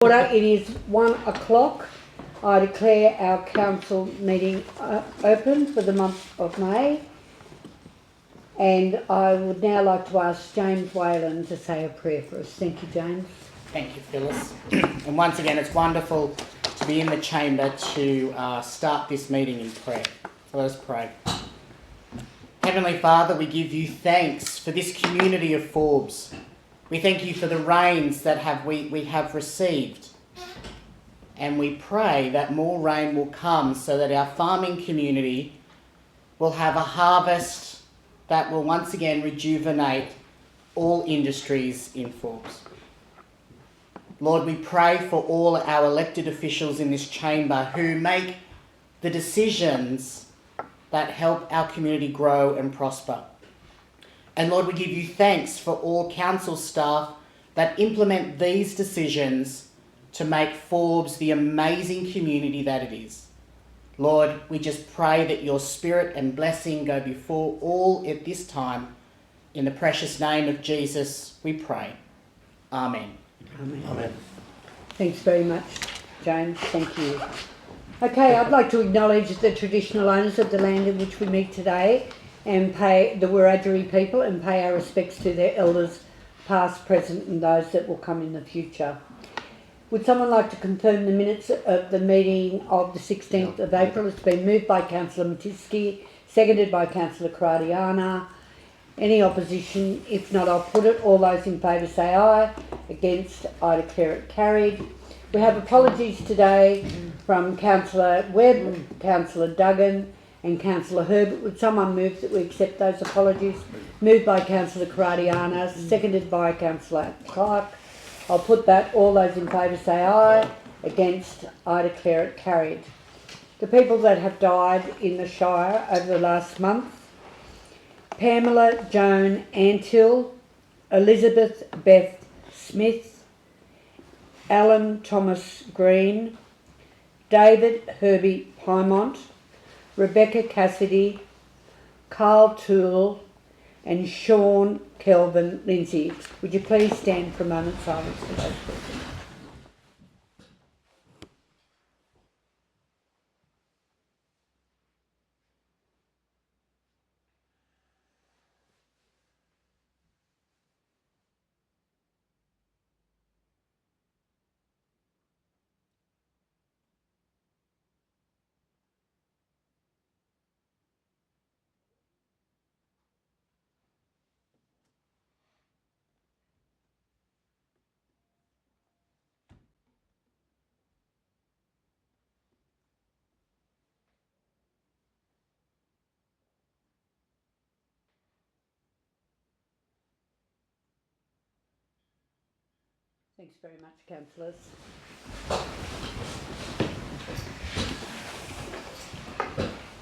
Order, it is 1 o'clock. I declare our council meeting open for the month of May. And I would now like to ask James Whalen to say a prayer for us. Thank you, James. Thank you, Phyllis. And once again, it's wonderful to be in the chamber to start this meeting in prayer. So let us pray. Heavenly Father, we give you thanks for this community of Forbes. We thank you for the rains that we have received. And we pray that more rain will come so that our farming community will have a harvest that will once again rejuvenate all industries in Forbes. Lord, we pray for all our elected officials in this chamber who make the decisions that help our community grow and prosper. And Lord, we give you thanks for all council staff that implement these decisions to make Forbes the amazing community that it is. Lord, we just pray that your spirit and blessing go before all at this time. In the precious name of Jesus, we pray. Amen. Amen. Amen. Thanks very much, James. Thank you. Okay, I'd like to acknowledge the traditional owners of the land in which we meet today and pay the Wiradjuri people and pay our respects to their elders, past, present and those that will come in the future. Would someone like to confirm the minutes of the meeting of the 16th of April? It's been moved by Councillor Matiski, seconded by Councillor Kradiana. Any opposition? If not, I'll put it. All those in favour say aye. Against, I declare it carried. We have apologies today from Councillor Webb, Councillor Duggan and Councillor Herbert. Would someone move that we accept those apologies? Moved by Councillor Kradiana, seconded by Councillor Clark. I'll put that. All those in favour say aye. Against, I declare it carried. The people that have died in the Shire over the last month: Pamela Joan Antill, Elizabeth Beth Smith, Alan Thomas Green, David Herbie Pymont, Rebecca Cassidy, Carl Toole and Sean Kelvin Lindsay. Would you please stand for a moment's silence for those people? Thanks very much, councillors.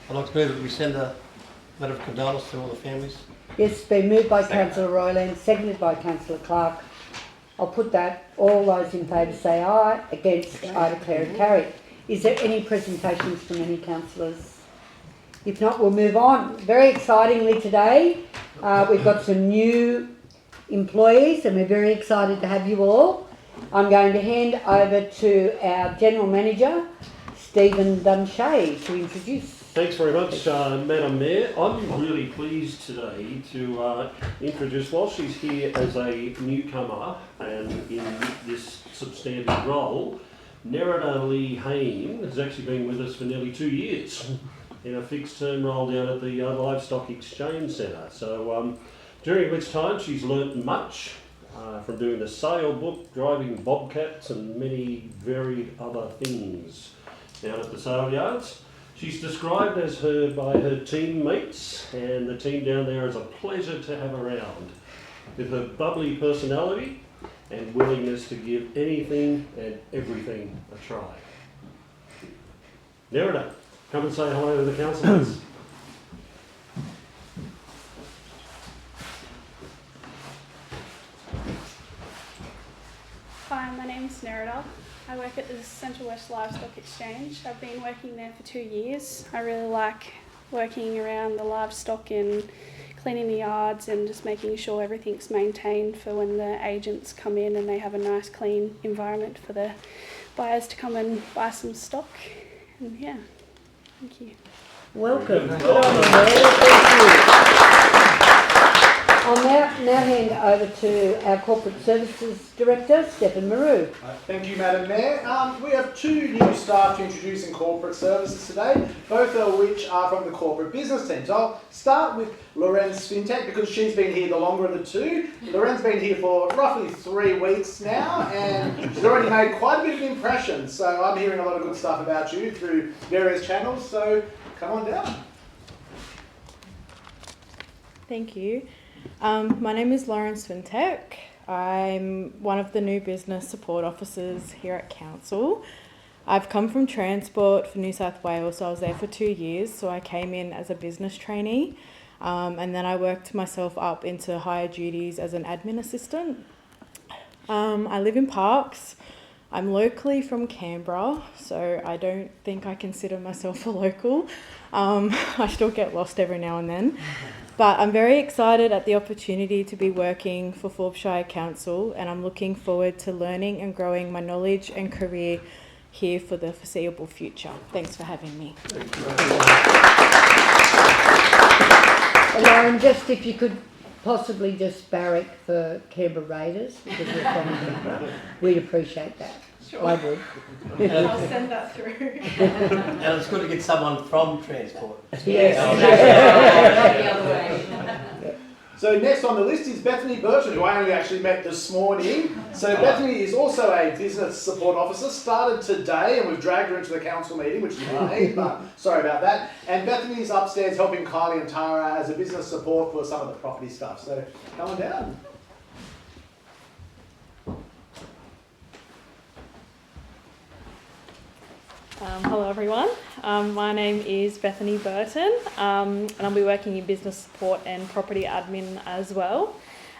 I'd like to move that we send a letter of condolence to all the families. Yes, it's been moved by Councillor Royland, seconded by Councillor Clark. I'll put that. All those in favour say aye. Against, I declare it carried. Is there any presentations from any councillors? If not, we'll move on. Very excitingly today, we've got some new employees and we're very excited to have you all. I'm going to hand over to our General Manager, Stephen Dunshay, to introduce. Thanks very much, Madam Mayor. I'm really pleased today to introduce, while she's here as a newcomer and in this substantive role, Nerida Lee Hain has actually been with us for nearly 2 years in a fixed term role down at the Livestock Exchange Centre. So during which time she's learnt much from doing the sale book, driving bobcats and many varied other things down at the sale yards. She's described as by her teammates and the team down there as a pleasure to have around, with her bubbly personality and willingness to give anything and everything a try. Nerida, come and say hello to the councillors. Hi, my name's Nerida. I work at the Central West Livestock Exchange. I've been working there for 2 years. I really like working around the livestock and cleaning the yards and just making sure everything's maintained for when the agents come in and they have a nice clean environment for the buyers to come and buy some stock. And yeah, thank you. Welcome. Good on you, Mary. Thank you. I'll now hand over to our Corporate Services Director, Stephen Maru. Thank you, Madam Mayor. We have 2 new staff to introduce in corporate services today, both of which are from the corporate business team. So I'll start with Lorenz Fintech because she's been here the longer of the 2. Loren's been here for roughly 3 weeks now and she's already made quite a bit of an impression. So I'm hearing a lot of good stuff about you through various channels, so come on down. Thank you. My name is Lawrence Fintech. I'm one of the new business support officers here at Council. I've come from Transport for New South Wales, so I was there for 2 years. So I came in as a business trainee and then I worked myself up into higher duties as an admin assistant. I live in Parkes. I'm locally from Canberra, so I don't think I consider myself a local. I still get lost every now and then. But I'm very excited at the opportunity to be working for Forbes Shire Council, and I'm looking forward to learning and growing my knowledge and career here for the foreseeable future. Thanks for having me. Lauren, just if you could possibly just barrack for Canberra Raiders, because we're from Canberra, we'd appreciate that. Sure. I would. I'll send that through. And it's good to get someone from Transport. Yes. The other way. So next on the list is Bethany Burton, who I only actually met this morning. So Bethany is also a business support officer, started today, and we've dragged her into the council meeting, which is fine, but sorry about that. And Bethany's upstairs helping Kylie and Tara as a business support for some of the property stuff. So come on down. Hello everyone, my name is Bethany Burton and I'll be working in business support and property admin as well.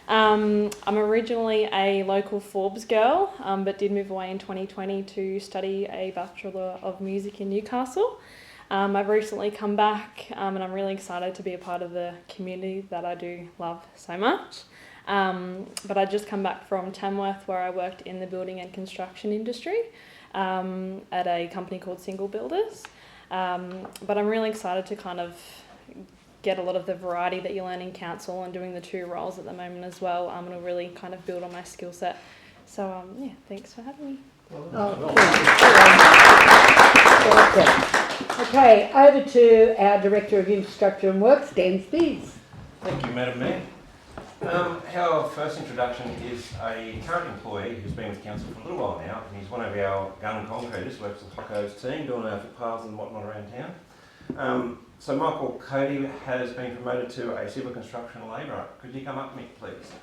I'm originally a local Forbes girl but did move away in 2020 to study a Bachelor of Music in Newcastle. I've recently come back and I'm really excited to be a part of the community that I do love so much. But I just come back from Tamworth where I worked in the building and construction industry. At a company called Single Builders. But I'm really excited to kind of get a lot of the variety that you learn in council and doing the 2 roles at the moment as well. I'm going to really kind of build on my skill set. So yeah, thanks for having me. Okay, over to our Director of Infrastructure and Works, Dan Spears. Thank you, Madam Mayor. Our first introduction is a current employee who's been with Council for a little while now, and he's one of our gun concreters, works with Hocko's team, doing our footpaths and whatnot around town. So Michael Cody has been promoted to a civil construction labourer. Could you come up, Mick, please?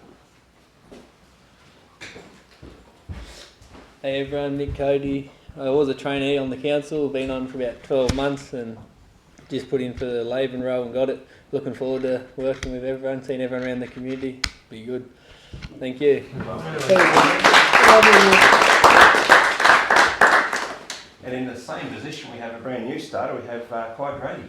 Hey everyone, Mick Cody. I was a trainee on the council, been on for about 12 months and just put in for the labouring role and got it. Looking forward to working with everyone, seeing everyone around the community. Be good. Thank you. And in the same position we have a brand new starter, we have Clyde Grady.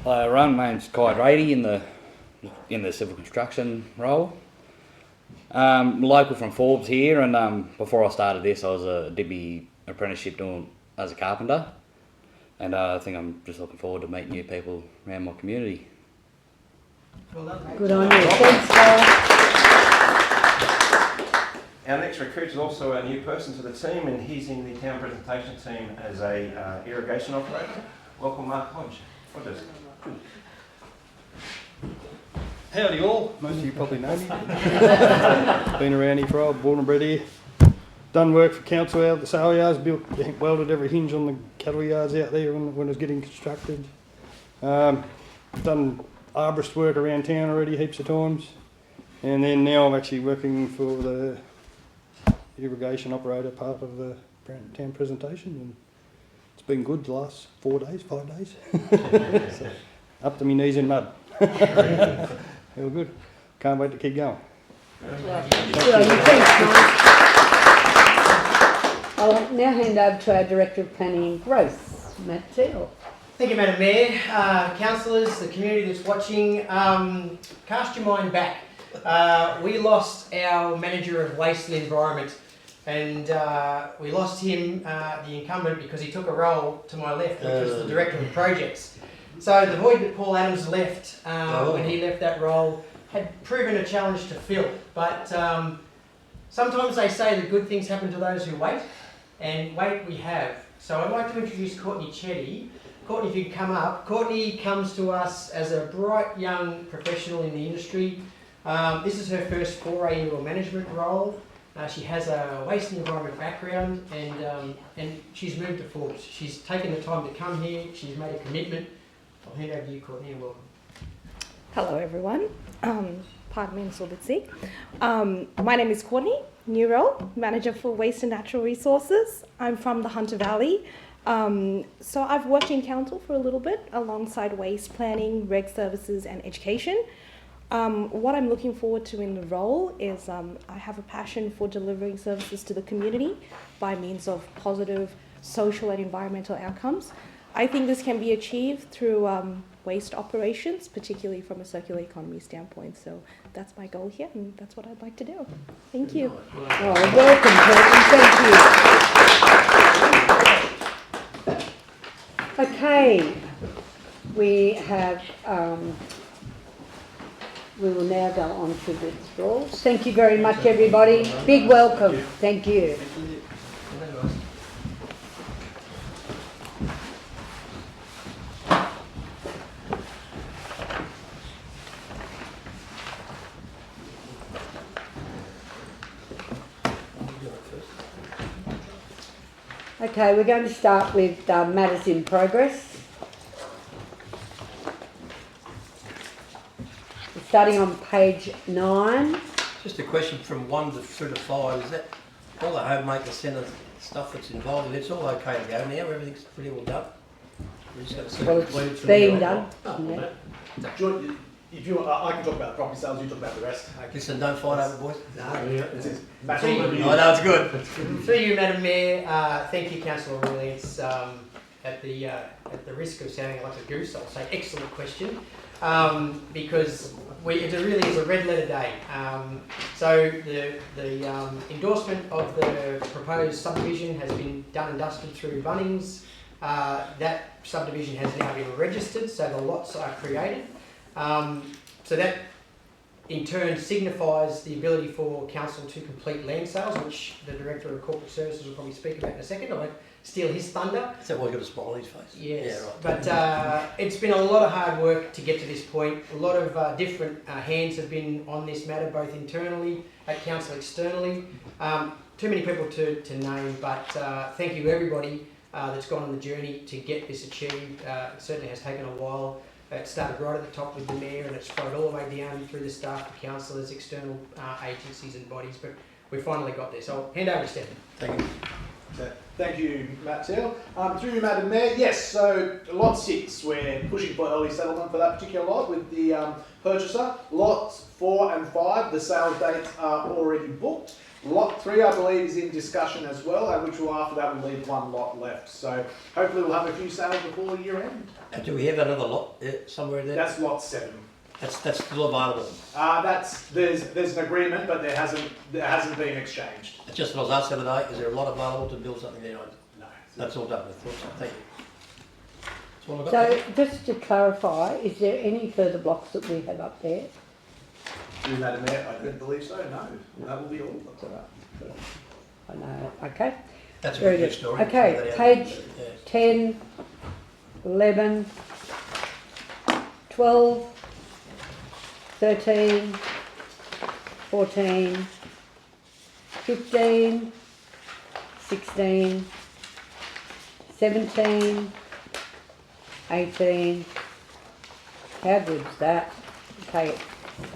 Hi everyone, my name's Clyde Rady in the civil construction role. Local from Forbes here, and before I started this I did my apprenticeship doing as a carpenter, and I think I'm just looking forward to meeting new people around my community. Well done. Good on you. Thanks, Carl. Our next recruit is also a new person to the team, and he's in the town presentation team as a irrigation operator. Welcome, Mark Hodge. Hodges. Howdy all, most of you probably know me. Been around here for a while, born and bred here. Done work for council out at the sale yards, welded every hinge on the cattle yards out there when it was getting constructed. Done arborist work around town already heaps of times. And then now I'm actually working for the irrigation operator part of the town presentation. And it's been good the last 5 days. So, up to my knees in mud. Feel good. Can't wait to keep going. I'll now hand over to our Director of Planning and Growth, Matt Teal. Thank you, Madam Mayor. Councillors, the community that's watching, cast your mind back. We lost our manager of waste and environment, and we lost him, the incumbent, because he took a role to my left, which was the director of projects. So the void that Paul Adams left when he left that role had proven a challenge to fill. But sometimes they say that good things happen to those who wait, and wait we have. So I'd like to introduce Courtney Chetty. Courtney, if you could come up. Courtney comes to us as a bright young professional in the industry. This is her first foray into a management role. She has a waste and environment background, and she's moved to Forbes. She's taken the time to come here. She's made a commitment. I'll hand over to you, Courtney, and welcome. Hello, everyone. Pardon me, I'm still a bit sick. My name is Courtney, new role, Manager for Waste and Natural Resources. I'm from the Hunter Valley. So I've worked in council for a little bit alongside waste planning, reg services and education. What I'm looking forward to in the role is I have a passion for delivering services to the community by means of positive social and environmental outcomes. I think this can be achieved through waste operations, particularly from a circular economy standpoint. So that's my goal here, and that's what I'd like to do. Thank you. Oh, welcome, Courtney. Thank you. Okay, we have. We will now go on to withdrawals. Thank you very much, everybody. Big welcome. Thank you. Okay, we're going to start with matters in progress. Starting on page 9. Just a question from 1 through to 5. Is that all the homemaker centre stuff that's involved in it? It's all okay to go now? Everything's pretty well done? We just got to Well, it's being done. Yeah. If you want, I can talk about the property sales, you talk about the rest. Listen, don't fight over, boys. No, it's it's good. Through you, Madam Mayor, thank you, Councillor O'Reilly. It's at the risk of sounding like a goose, I'll say excellent question, because it really is a red letter day. So the endorsement of the proposed subdivision has been done and dusted through Bunnings. That subdivision has now been registered, so the lots are created. So that in turn signifies the ability for council to complete land sales, which the Director of Corporate Services will probably speak about in a second. I won't steal his thunder. Is that why you've got a smile on his face? Yes, Yeah, right. but it's been a lot of hard work to get to this point. A lot of different hands have been on this matter, both internally, at council, externally. Too many people to name, but thank you everybody that's gone on the journey to get this achieved. It certainly has taken a while. It started right at the top with the Mayor, and it's flowed all the way down through the staff, the councillors, external agencies and bodies, but we finally got there. So I'll hand over to Stephen. Thank you. Thank you, Matt Teal. Through you, Madam Mayor, yes, so lot 6, we're pushing for early settlement for that particular lot with the purchaser. Lots 4 and 5, the sales dates are already booked. Lot 3, I believe, is in discussion as well, and which will, after that, we'll leave 1 lot left. So hopefully we'll have a few sales before year end. And do we have another lot somewhere there? That's lot 7. That's still available. There's an agreement, but there hasn't been exchanged. It's just what I was asked the other day, is there a lot available to build something there? No. That's all done with. Thank you. That's all I've got. So just to clarify, is there any further blocks that we have up there? Madam Mayor, I don't believe so, no. That will be all. That's all right. I know. Okay. That's a Very good good. story. Okay, page 10, 11, 12, 13, 14, 15, 16, 17, 18. How good's that? Okay.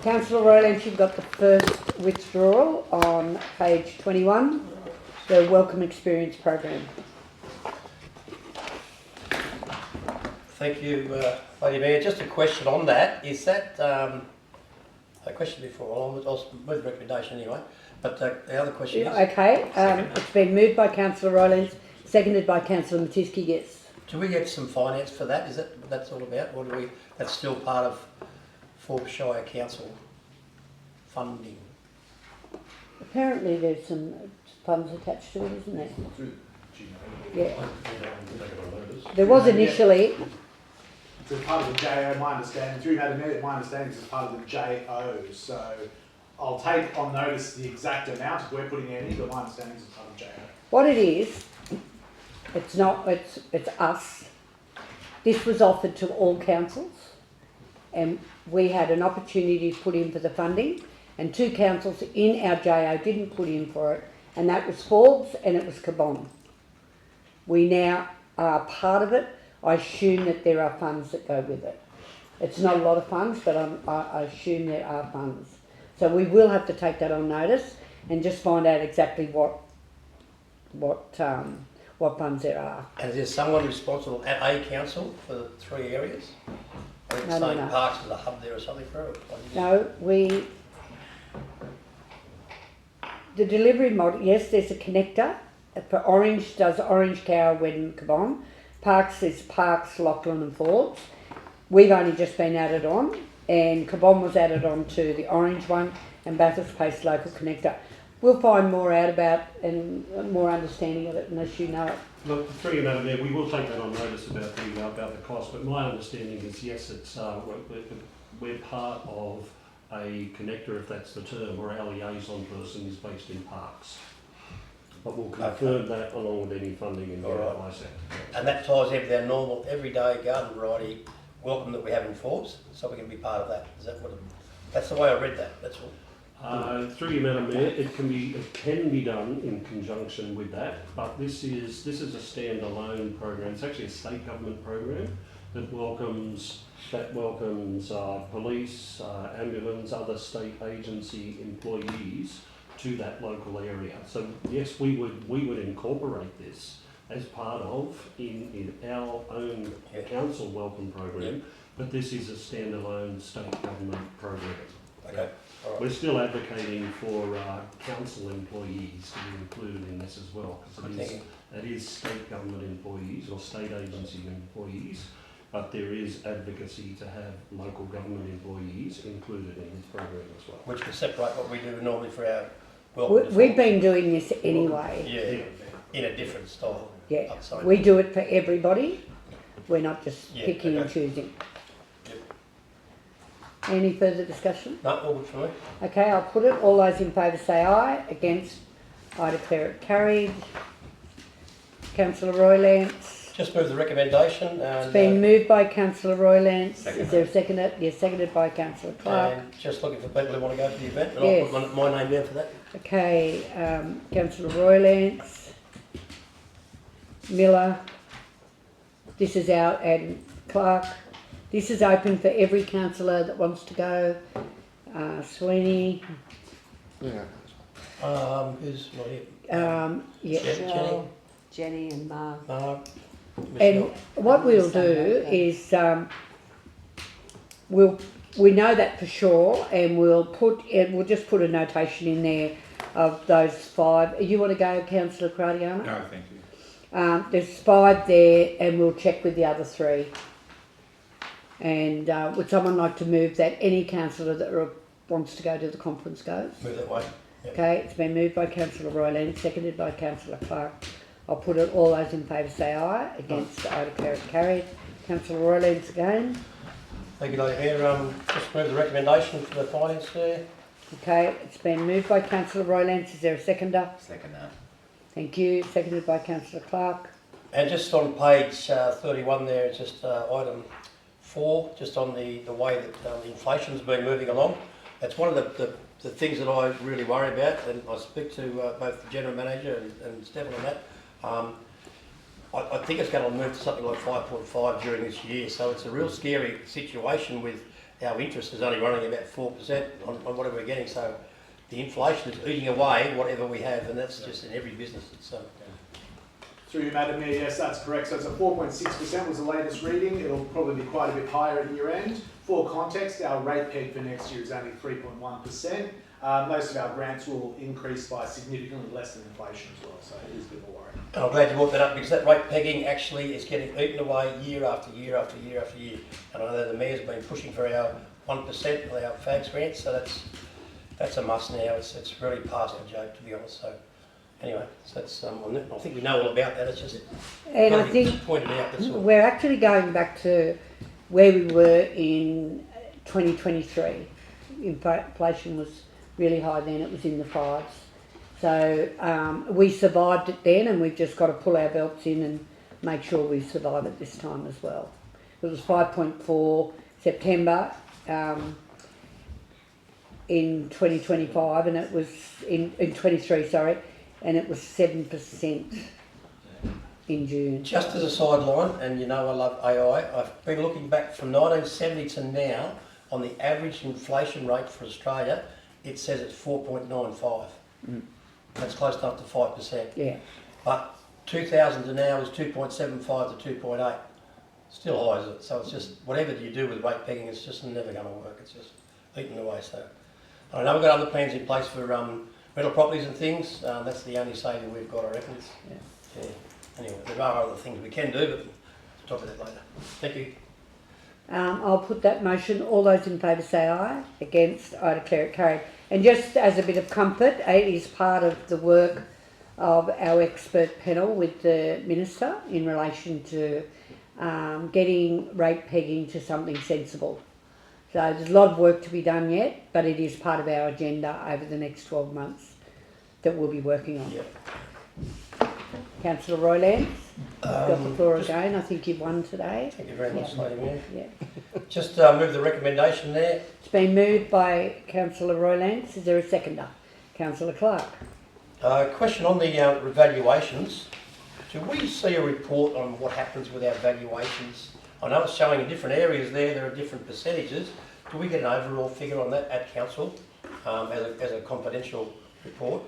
Councillor Rowland, you've got the first withdrawal on page 21, the Welcome Experience Program. Thank you, Lady Mayor. Just a question on that. Is that a question before? I'll move the recommendation anyway. But the other question is... Okay, it's been moved by Councillor Rowland, seconded by Councillor Matisky, yes. Do we get some finance for that? Is that what that's all about? Or do we, that's still part of Forbes Shire Council funding? Apparently there's some funds attached to it, isn't there? Yeah. There was initially. It's part of the JO, my understanding, through Madam Mayor, my understanding is it's part of the JO, so I'll take on notice the exact amount if we're putting any, but my understanding is it's part of JO. What it is, it's not, it's us. This was offered to all councils and we had an opportunity to put in for the funding and 2 councils in our JO didn't put in for it, and that was Forbes and it was Cabon. We now are part of it. I assume that there are funds that go with it. It's not a lot of funds, but I assume there are funds. So we will have to take that on notice and just find out exactly what funds there are. And is there someone responsible at a council for the 3 areas? Or No, no. Parks as a hub there or something for it? No, the delivery model, yes, there's a connector. For Orange, does Orange, Cowra, Wedden, Cabon. Parks is Parks, Lachlan and Forbes. We've only just been added on, and Cabon was added on to the Orange one, and Bathurst Place Local Connector. We'll find more out about and more understanding of it unless you know it. Look, through you, Madam Mayor, we will take that on notice about the cost, but my understanding is yes, it's we're part of a connector, if that's the term, or our liaison person is based in Parks. But we'll confirm that along with any funding in the right. And that ties in with our normal everyday garden variety welcome that we have in Forbes, so we can be part of that. Is that what? That's the way I read that. That's all. Through you, Madam Mayor, it can be done in conjunction with that, but this is a standalone program. It's actually a state government program that welcomes police, ambulance, other state agency employees to that local area. So yes, we would incorporate this as part of in our own council welcome program, but this is a standalone state government program. Okay. Right. We're still advocating for council employees to be included in this as well, because it is state government employees or state agency employees, but there is advocacy to have local government employees included in this program as well. Which will separate what we do normally for our We've been doing this anyway. Yeah, in a different style. Yeah, we do it for everybody. We're not just picking and choosing. Yep. Any further discussion? No, all good for me. Okay, I'll put it. All those in favour say aye. Against, I declare it carried. Councillor Roy Lance. Just move the recommendation. And, it's been moved by Councillor Roy Lance. Is there a second? Yes, seconded by Councillor Clark. And just looking for people who want to go to the event, and yes. I'll put my name down for that. Okay, Councillor Roy Lance, Miller. This is out, and Clark. This is open for every councillor that wants to go. Sweeney. Yeah. Who's not here? Yeah. Jenny and Mark. And what we'll do is we know that for sure, and we'll just put a notation in there of those 5. You want to go, Councillor Cradiana? No, thank you. There's 5 there, and we'll check with the other 3. And would someone like to move that any councillor that wants to go to the conference goes? Move that way. Yep. Okay, it's been moved by Councillor Royland, seconded by Councillor Clark. I'll put it. All those in favour say aye. Against, I declare it carried. Councillor Royland again. Thank you, Lady Mayor. Just move the recommendation for the finance there. Okay, it's been moved by Councillor Royland. Is there a seconder? Second that. Thank you. Seconded by Councillor Clark. And just on page 31 there, it's just item 4, just on the way that inflation's been moving along. That's one of the things that I really worry about, and I speak to both the General Manager and Stephen on that. I think it's going to move to something like 5.5 during this year, so it's a real scary situation with our interest is only running about 4% on whatever we're getting, so the inflation is eating away whatever we have, and that's just in every business. It's, Through you, Madam Mayor, yes, that's correct. So it's at 4.6% was the latest reading. It'll probably be quite a bit higher at year end. For context, our rate peg for next year is only 3.1%. Most of our grants will increase by significantly less than inflation as well, so it is a bit of a worry. And I'm glad you brought that up because that rate pegging actually is getting eaten away year after year after year after year. And I know the Mayor's been pushing for our 1% of our FAGS grants, so that's a must now. It's really past a joke, to be honest. So anyway, so that's I think we know all about that. It's just And I think pointed out. That's all. we're actually going back to where we were in 2023. Inflation was really high then, it was in the 5s. So we survived it then, and we've just got to pull our belts in and make sure we survive it this time as well. It was 5.4 September in 2025, and it was in 23, sorry, and it was 7% in June. Just as a sideline, and you know I love AI, I've been looking back from 1970 to now on the average inflation rate for Australia. It says it's 4.95. That's close enough to 5%. Yeah. But 2000 to now is 2.75 to 2.8. Still high, is it? So it's just, whatever you do with rate pegging, it's just never going to work. It's just eaten away. So I know we've got other plans in place for rental properties and things. That's the only saving we've got, I reckon. Yeah. Anyway, there are other things we can do, but we'll talk about that later. Thank you. I'll put that motion. All those in favour say aye. Against, I declare it carried. And just as a bit of comfort, it is part of the work of our expert panel with the Minister in relation to getting rate pegging to something sensible. So there's a lot of work to be done yet, but it is part of our agenda over the next 12 months that we'll be working on. Yep. Councillor Roylance, got the floor again. I think you've won today. Thank you very much, Lady Mayor. Yeah. Just move the recommendation there. It's been moved by Councillor Roylance. Is there a seconder? Councillor Clark. Question on the revaluations. Do we see a report on what happens with our valuations? I know it's showing in different areas there are different percentages. Do we get an overall figure on that at council as a confidential report?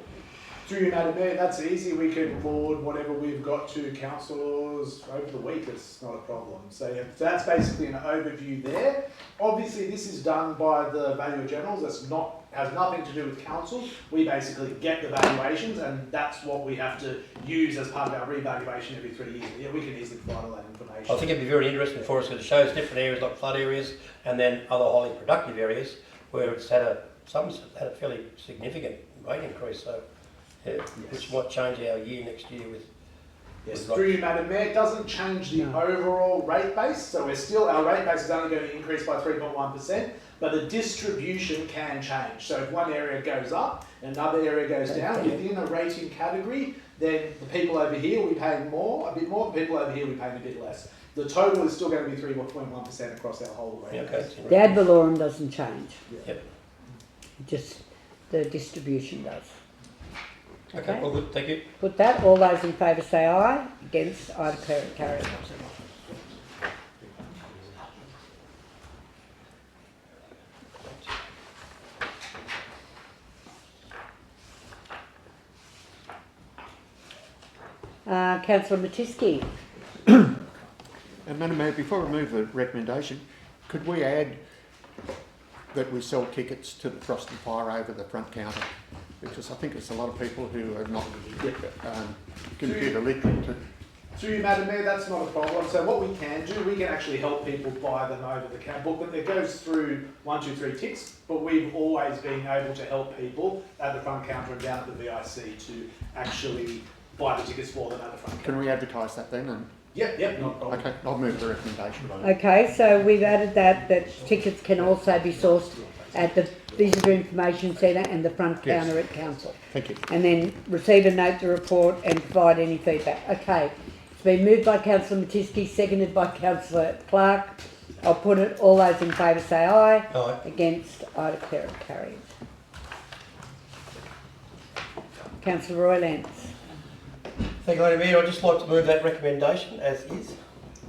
Through you, Madam Mayor, that's easy. We can forward whatever we've got to councillors over the week. It's not a problem. So yeah, that's basically an overview there. Obviously, this is done by the Valuer Generals. Has nothing to do with council. We basically get the valuations, and that's what we have to use as part of our revaluation every 3 years. Yeah, we can easily provide all that information. I think it'd be very interesting for us because it shows different areas like flood areas and then other highly productive areas where it's had a fairly significant rate increase. So. Yeah, which might change our year next year with. Yes, through you, Madam Mayor, it doesn't change the overall rate base. So our rate base is only going to increase by 3.1%, but the distribution can change. So if one area goes up and another area goes down within a rating category, then the people over here will be paying a bit more, the people over here will be paying a bit less. The total is still going to be 3.1% across our whole rate base. The ad valorem doesn't change. Yep. Just the distribution does. Okay, all good, thank you. Put that. All those in favour say aye. Against, I declare it carried. Councillor Matisky. Madam Mayor, before we move the recommendation, could we add that we sell tickets to the Frost and Fire over the front counter? Because I think there's a lot of people who are not computer literate. Through you, Madam Mayor, that's not a problem. So what we can do, we can actually help people buy them over the counter. Book them. It goes through 1, 2, 3 ticks, but we've always been able to help people at the front counter and down at the VIC to actually buy the tickets for them at the front counter. Can we advertise that then? Yep, not a problem. Okay, I'll move the recommendation. Okay, so we've added that tickets can also be sourced at the Visitor Information Centre and the front counter at council. Thank you. And then receive and note the report and provide any feedback. Okay, it's been moved by Councillor Matisky, seconded by Councillor Clark. I'll put it. All those in favour say aye. Aye. Against, I declare it carried. Councillor Roylance. Thank you, Lady Mayor. I'd just like to move that recommendation as is.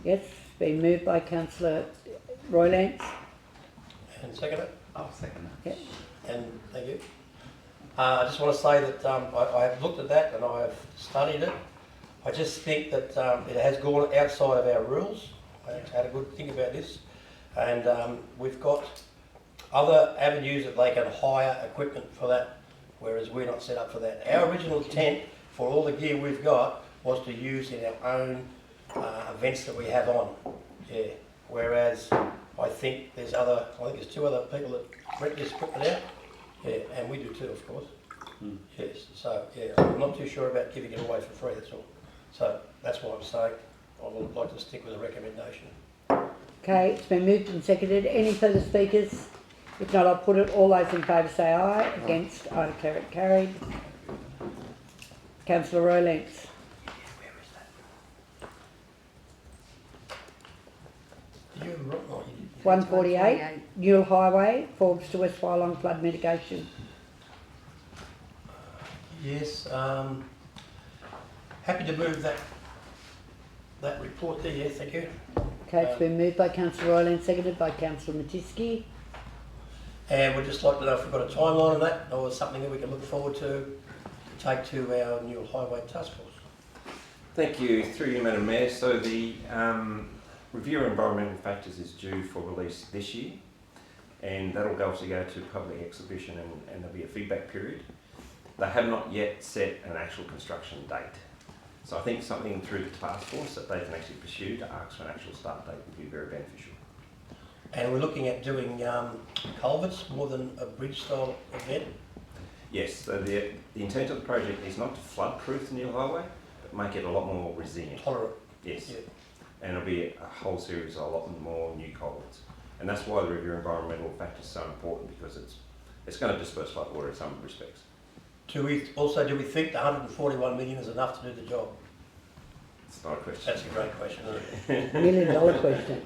Yes, it's been moved by Councillor Roylance. And second it. I'll second that. Yep. And thank you. I just want to say that I have looked at that and I have studied it. I just think that it has gone outside of our rules. I had a good think about this. and we've got other avenues that they can hire equipment for that, whereas we're not set up for that. Our original intent for all the gear we've got was to use in our own events that we have on. Yeah. Whereas I think there's two other people that rent this equipment out. Yeah, and we do too, of course. Yes. So yeah, I'm not too sure about giving it away for free. That's all. So that's why I'm saying I would like to stick with a recommendation. Okay, it's been moved and seconded. Any further speakers? If not, I'll put it. All those in favour say aye. Against, I declare it carried. Councillor Rowlands. 148, Newell Highway, Forbes to West Wyalong flood mitigation. Yes, happy to move that report there. Yeah, thank you. Okay, it's been moved by Councillor Rowland, seconded by Councillor Matisky. And we'd just like to know if we've got a timeline on that, or something that we can look forward to take to our Newell Highway Task Force. Thank you. Through you, Madam Mayor. So the review of environmental factors is due for release this year, and that'll obviously go to public exhibition and there'll be a feedback period. They have not yet set an actual construction date. So I think something through the task force that they can actually pursue to ask for an actual start date would be very beneficial. And we're looking at doing culverts more than a bridge style event? Yes, so the intent of the project is not to flood-proof the Newell Highway, but make it a lot more resilient. Tolerant. Yes. Yeah. And it'll be a whole series of a lot more new culverts. And that's why the review of environmental factors is so important, because it's going to disperse flood water in some respects. Do we think the 141 million is enough to do the job? It's not a question. That's a great question, isn't it? $1 million question.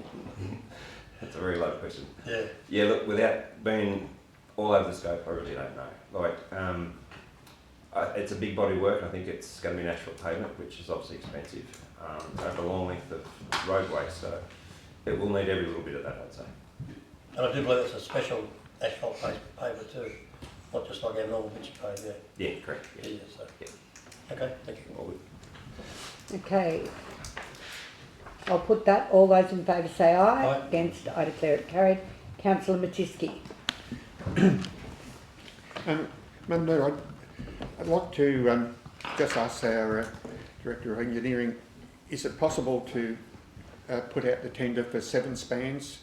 That's a very low question. Yeah. Yeah, look, without being all over the scope, I really don't know. Like, it's a big body of work. I think it's going to be an asphalt pavement, which is obviously expensive, over a long length of roadway, so it will need every little bit of that, I'd say. And I do believe it's a special asphalt paver too, not just like our normal pitch pave. Yeah. Yeah, correct. Yeah. Yeah, so. Yeah. Okay, thank you. All good. Okay. I'll put that. All those in favour say aye. Aye. Against, I declare it carried. Councillor Matisky. Madam Mayor, I'd like to just ask our Director of Engineering, is it possible to put out the tender for 7 spans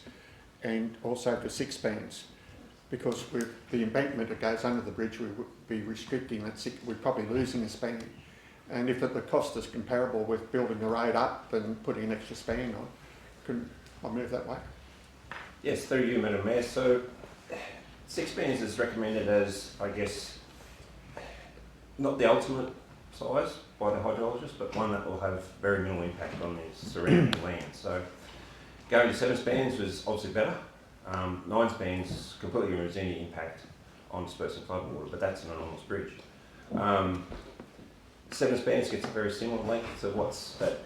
and also for 6 spans? Because with the embankment that goes under the bridge, we would be restricting that. We're probably losing a span. And if the cost is comparable with building the road up and putting an extra span on, can I move that way? Yes, through you, Madam Mayor. So 6 spans is recommended as, I guess, not the ultimate size by the hydrologist, but one that will have very minimal impact on the surrounding land. So going to 7 spans was obviously better. 9 spans completely removes any impact on dispersing flood water, but that's an enormous bridge. 7 spans gets a very similar length to what's that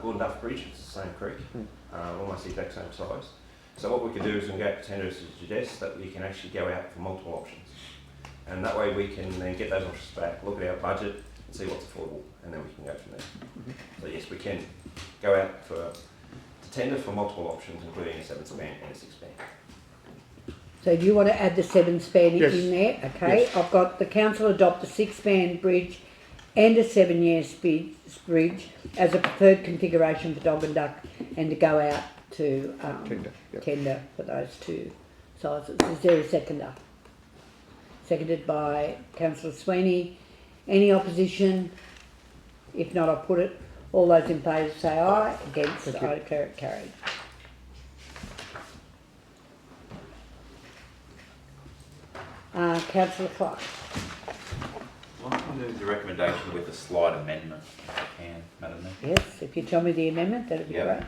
Gordon Duff Bridge. It's the same creek, almost the exact same size. So what we can do is we can go out to tender to suggest that we can actually go out for multiple options. And that way we can then get those options back, look at our budget and see what's affordable, and then we can go from there. So yes, we can go out to tender for multiple options, including a 7 span and a 6 span. So do you want to add the 7 span Yes. in there? Okay. Yes. I've got the council adopt a 6 span bridge and a 7-year speed bridge as a preferred configuration for dog and duck, and to go out to Tender, yep. tender for those 2 sizes. Is there a seconder? Seconded by Councillor Sweeney. Any opposition? If not, I'll put it. All those in favour say aye. Against, I declare it carried. Councillor Clark. I'm going to move the recommendation with a slight amendment, if I can, Madam Mayor. Yes, if you tell me the amendment, that'd be great.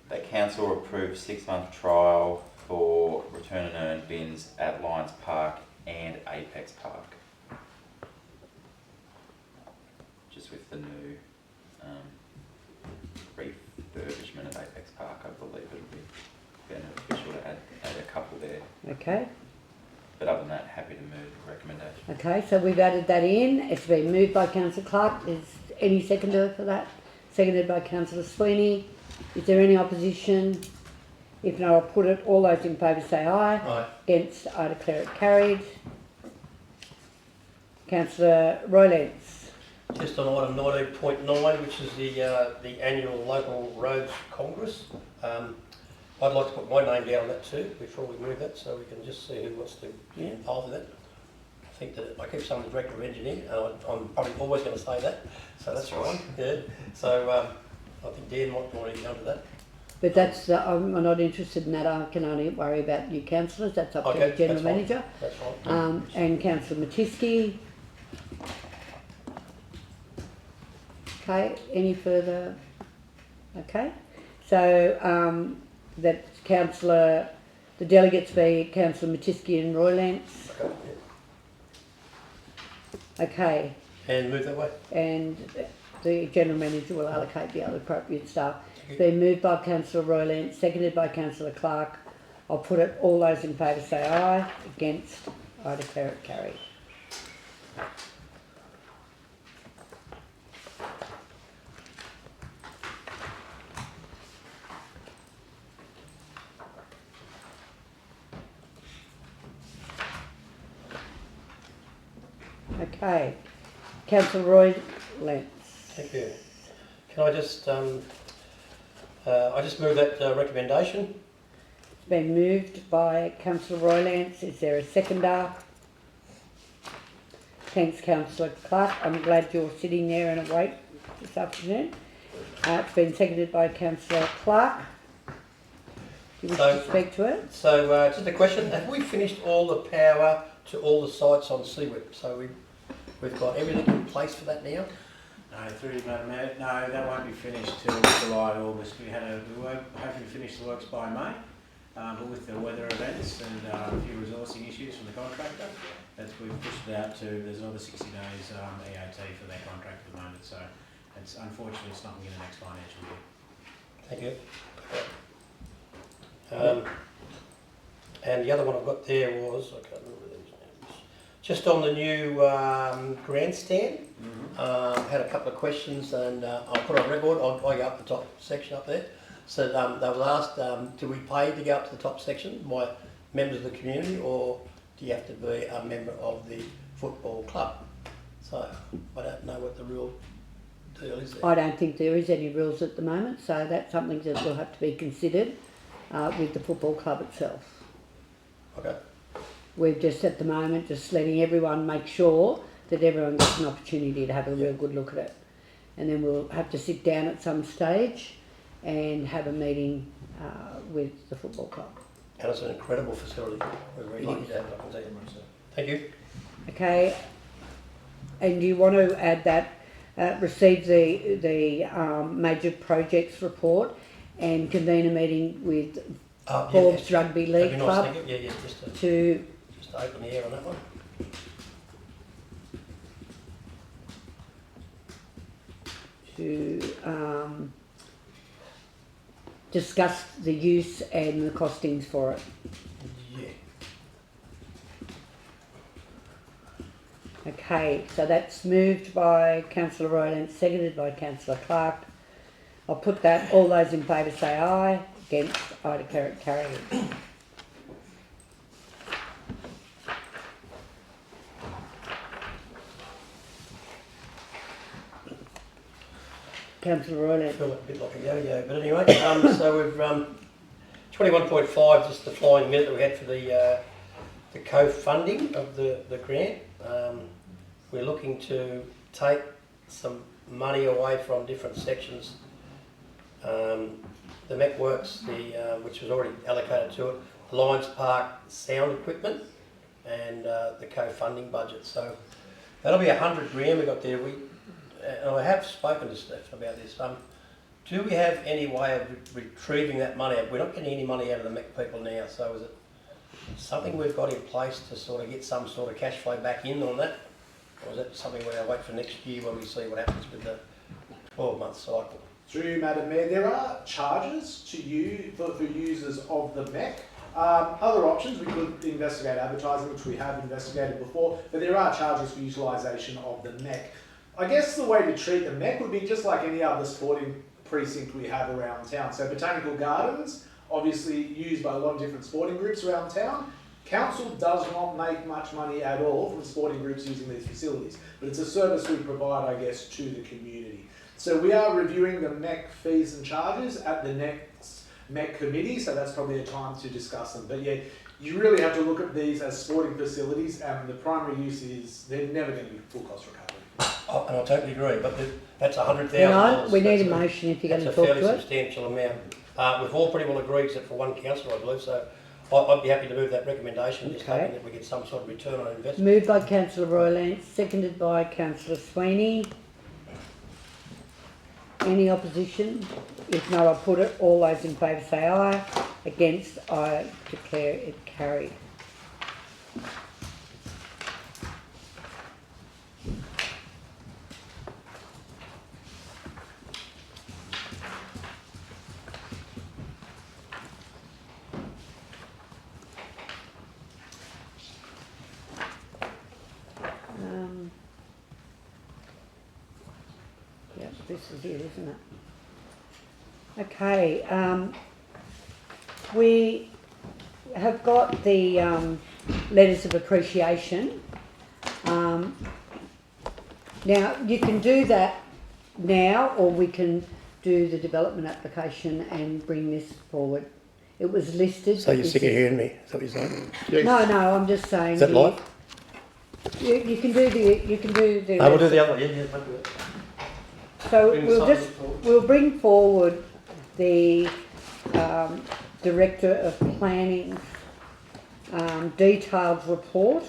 That council approve 6-month trial for return and earn bins at Lions Park and Apex Park. Just with the new refurbishment at Apex Park, I believe it'll be beneficial to add a couple there. Okay. But other than that, happy to move the recommendation. Okay, so we've added that in. It's been moved by Councillor Clark. Is any seconder for that? Seconded by Councillor Sweeney. Is there any opposition? If not, I'll put it. All those in favour say aye. Aye. Against, I declare it carried. Councillor Roylance. Just on item 19.9, which is the annual local roads congress. I'd like to put my name down on that too before we move that, so we can just see who wants to be involved in that. I think that I keep saying the director of engineering, and I'm probably always going to say that, so that's fine. Yeah. So I think Dan might want to get onto that. But that's, I'm not interested in that. I can only worry about you councillors. That's up to the General Manager. That's fine. And Councillor Matisky. Okay, any further? Okay. So that Councillor, the delegates be Councillor Matisky and Roylance. Okay. And move that way. And the General Manager will allocate the other appropriate staff. It's been moved by Councillor Roylance, seconded by Councillor Clark. I'll put it. All those in favour say aye. Against, I declare it carried. Okay. Councillor Roylance. Thank you. Can I just move that recommendation? It's been moved by Councillor Roylance. Is there a seconder? Thanks, Councillor Clark. I'm glad you're sitting there and awake this afternoon. It's been seconded by Councillor Clark. Do you wish to speak to it? So just a question. Have we finished all the power to all the sites on CWIP? So we've got everything in place for that now? No, through you, Madam Mayor. No, that won't be finished till July, August. We were hoping to finish the works by May, but with the weather events and a few resourcing issues from the contractor, we've pushed it out to, there's another 60 days EOT for that contract at the moment, so it's unfortunately it's not in the next financial year. Thank you. And the other one I've got there was, I can't remember these names, just on the new grandstand. Had a couple of questions, and I'll put on record. I'll go up the top section up there. So they were asked, do we pay to go up to the top section by members of the community, or do you have to be a member of the football club? So I don't know what the real deal is there. I don't think there is any rules at the moment, so that's something that will have to be considered with the football club itself. Okay. We're just at the moment just letting everyone make sure that everyone gets an opportunity to have a real good look at it. And then we'll have to sit down at some stage and have a meeting with the football club. And it's an incredible facility. We're very lucky to have it, I can tell you. Thank you. Okay. And do you want to add that, receive the major projects report and convene a meeting with Forbes Rugby League Club to open the air on that one. To discuss the use and the costings for it. Yeah. Okay, so that's moved by Councillor Roylance, seconded by Councillor Clark. I'll put that. All those in favour say aye. Against, I declare it carried. Councillor Roylance. I feel like a bit like a yo-yo, but anyway, so we've 21.5, just the flying minute that we had for the co-funding of the grant. We're looking to take some money away from different sections. The MEC Works, which was already allocated to it, Lions Park sound equipment, and the co-funding budget. So that'll be 100 grand we got there. And I have spoken to Steph about this. Do we have any way of retrieving that money? We're not getting any money out of the MEC people now, so is it something we've got in place to sort of get some sort of cash flow back in on that? Or is it something we're going to wait for next year when we see what happens with the 12-month cycle? Through you, Madam Mayor, there are charges to you for users of the MEC. Other options, we could investigate advertising, which we have investigated before, but there are charges for utilisation of the MEC. I guess the way to treat the MEC would be just like any other sporting precinct we have around town. So Botanical Gardens, obviously used by a lot of different sporting groups around town. Council does not make much money at all from sporting groups using these facilities, but it's a service we provide, I guess, to the community. So we are reviewing the MEC fees and charges at the next MEC committee, so that's probably a time to discuss them. But yeah, you really have to look at these as sporting facilities, and the primary use is they're never going to be full cost recovery. Oh, and I totally agree, but that's $100,000. No, we need a motion if you're going to talk to it. That's a fairly substantial amount. We've all pretty well agreed, except for one councillor, I believe, so I'd be happy to move that recommendation, just hoping that we get some sort of return on investment. Moved by Councillor Roylance, seconded by Councillor Sweeney. Any opposition? If not, I'll put it. All those in favour say aye. Against, I declare it carried. Yeah, this is it, isn't it? Okay, we have got the letters of appreciation. Now, you can do that now, or we can do the development application and bring this forward. It was listed. So you're sick of hearing me, is that what you're saying? Yes. No, I'm just saying. Is that live? You can do the. No, we'll do the other one, yeah, we'll do it. So we'll bring forward the Director of Planning detailed report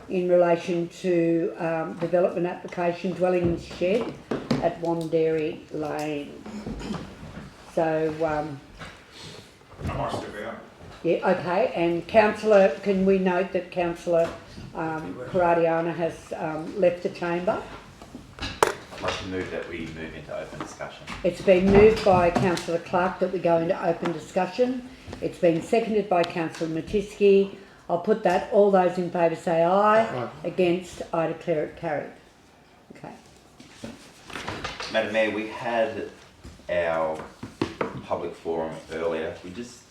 in relation to development application dwelling shed at Wanderi Lane. So I might step out. yeah, okay. And Councillor, can we note that Councillor Karadiana has left the chamber? I'd like to move that we move into open discussion. It's been moved by Councillor Clark that we go into open discussion. It's been seconded by Councillor Matisky. I'll put that. All those in favour say aye. Aye. Against, I declare it carried. Okay. Madam Mayor, we had our public forum earlier. We just,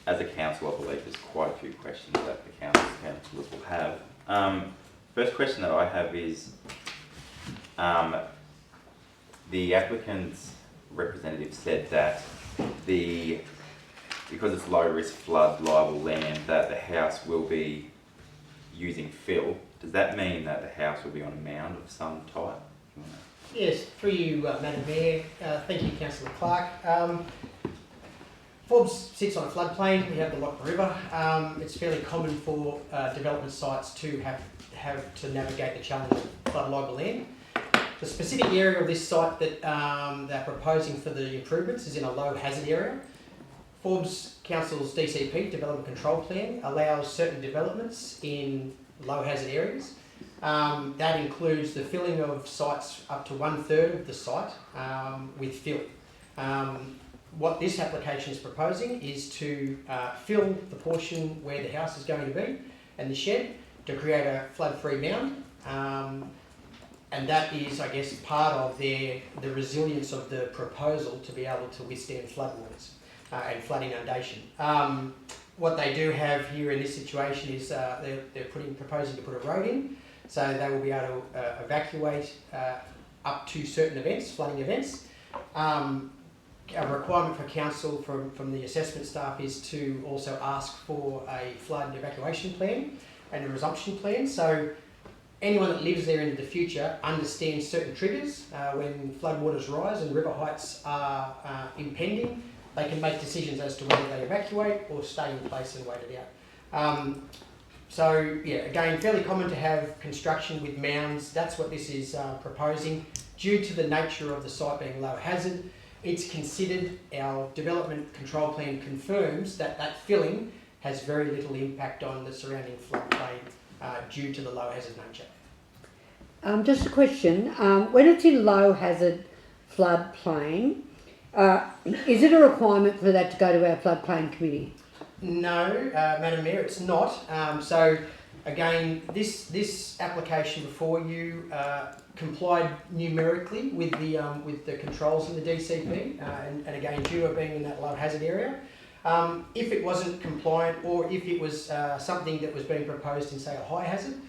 as a council, I believe there's quite a few questions that the councillors will have. First question that I have is, the applicant's representative said that because it's low risk flood liable land, that the house will be using fill. Does that mean that the house will be on a mound of some type? Yes, through you, Madam Mayor. Thank you, Councillor Clark. Forbes sits on a floodplain. We have the Lochner River. It's fairly common for development sites to have to navigate the challenge of flood liable land. The specific area of this site that they're proposing for the improvements is in a low hazard area. Forbes Council's DCP, Development Control Plan, allows certain developments in low hazard areas. That includes the filling of sites up to 1/3 of the site with fill. What this application is proposing is to fill the portion where the house is going to be and the shed to create a flood-free mound. And that is, I guess, part of the resilience of the proposal to be able to withstand floodwaters and flood inundation. What they do have here in this situation is they're proposing to put a road in, so they will be able to evacuate up to certain events, flooding events. A requirement for council from the assessment staff is to also ask for a flood evacuation plan and a resumption plan. So anyone that lives there into the future understands certain triggers when floodwaters rise and river heights are impending. They can make decisions as to whether they evacuate or stay in place and wait it out. So yeah, again, fairly common to have construction with mounds. That's what this is proposing. Due to the nature of the site being low hazard, it's considered, our development control plan confirms that that filling has very little impact on the surrounding floodplain due to the low hazard nature. Just a question. When it's in low hazard floodplain, is it a requirement for that to go to our floodplain committee? No, Madam Mayor, it's not. So again, this application before you complied numerically with the controls in the DCP, and again, due to being in that low hazard area, If it wasn't compliant, or if it was something that was being proposed in, say, a high hazard,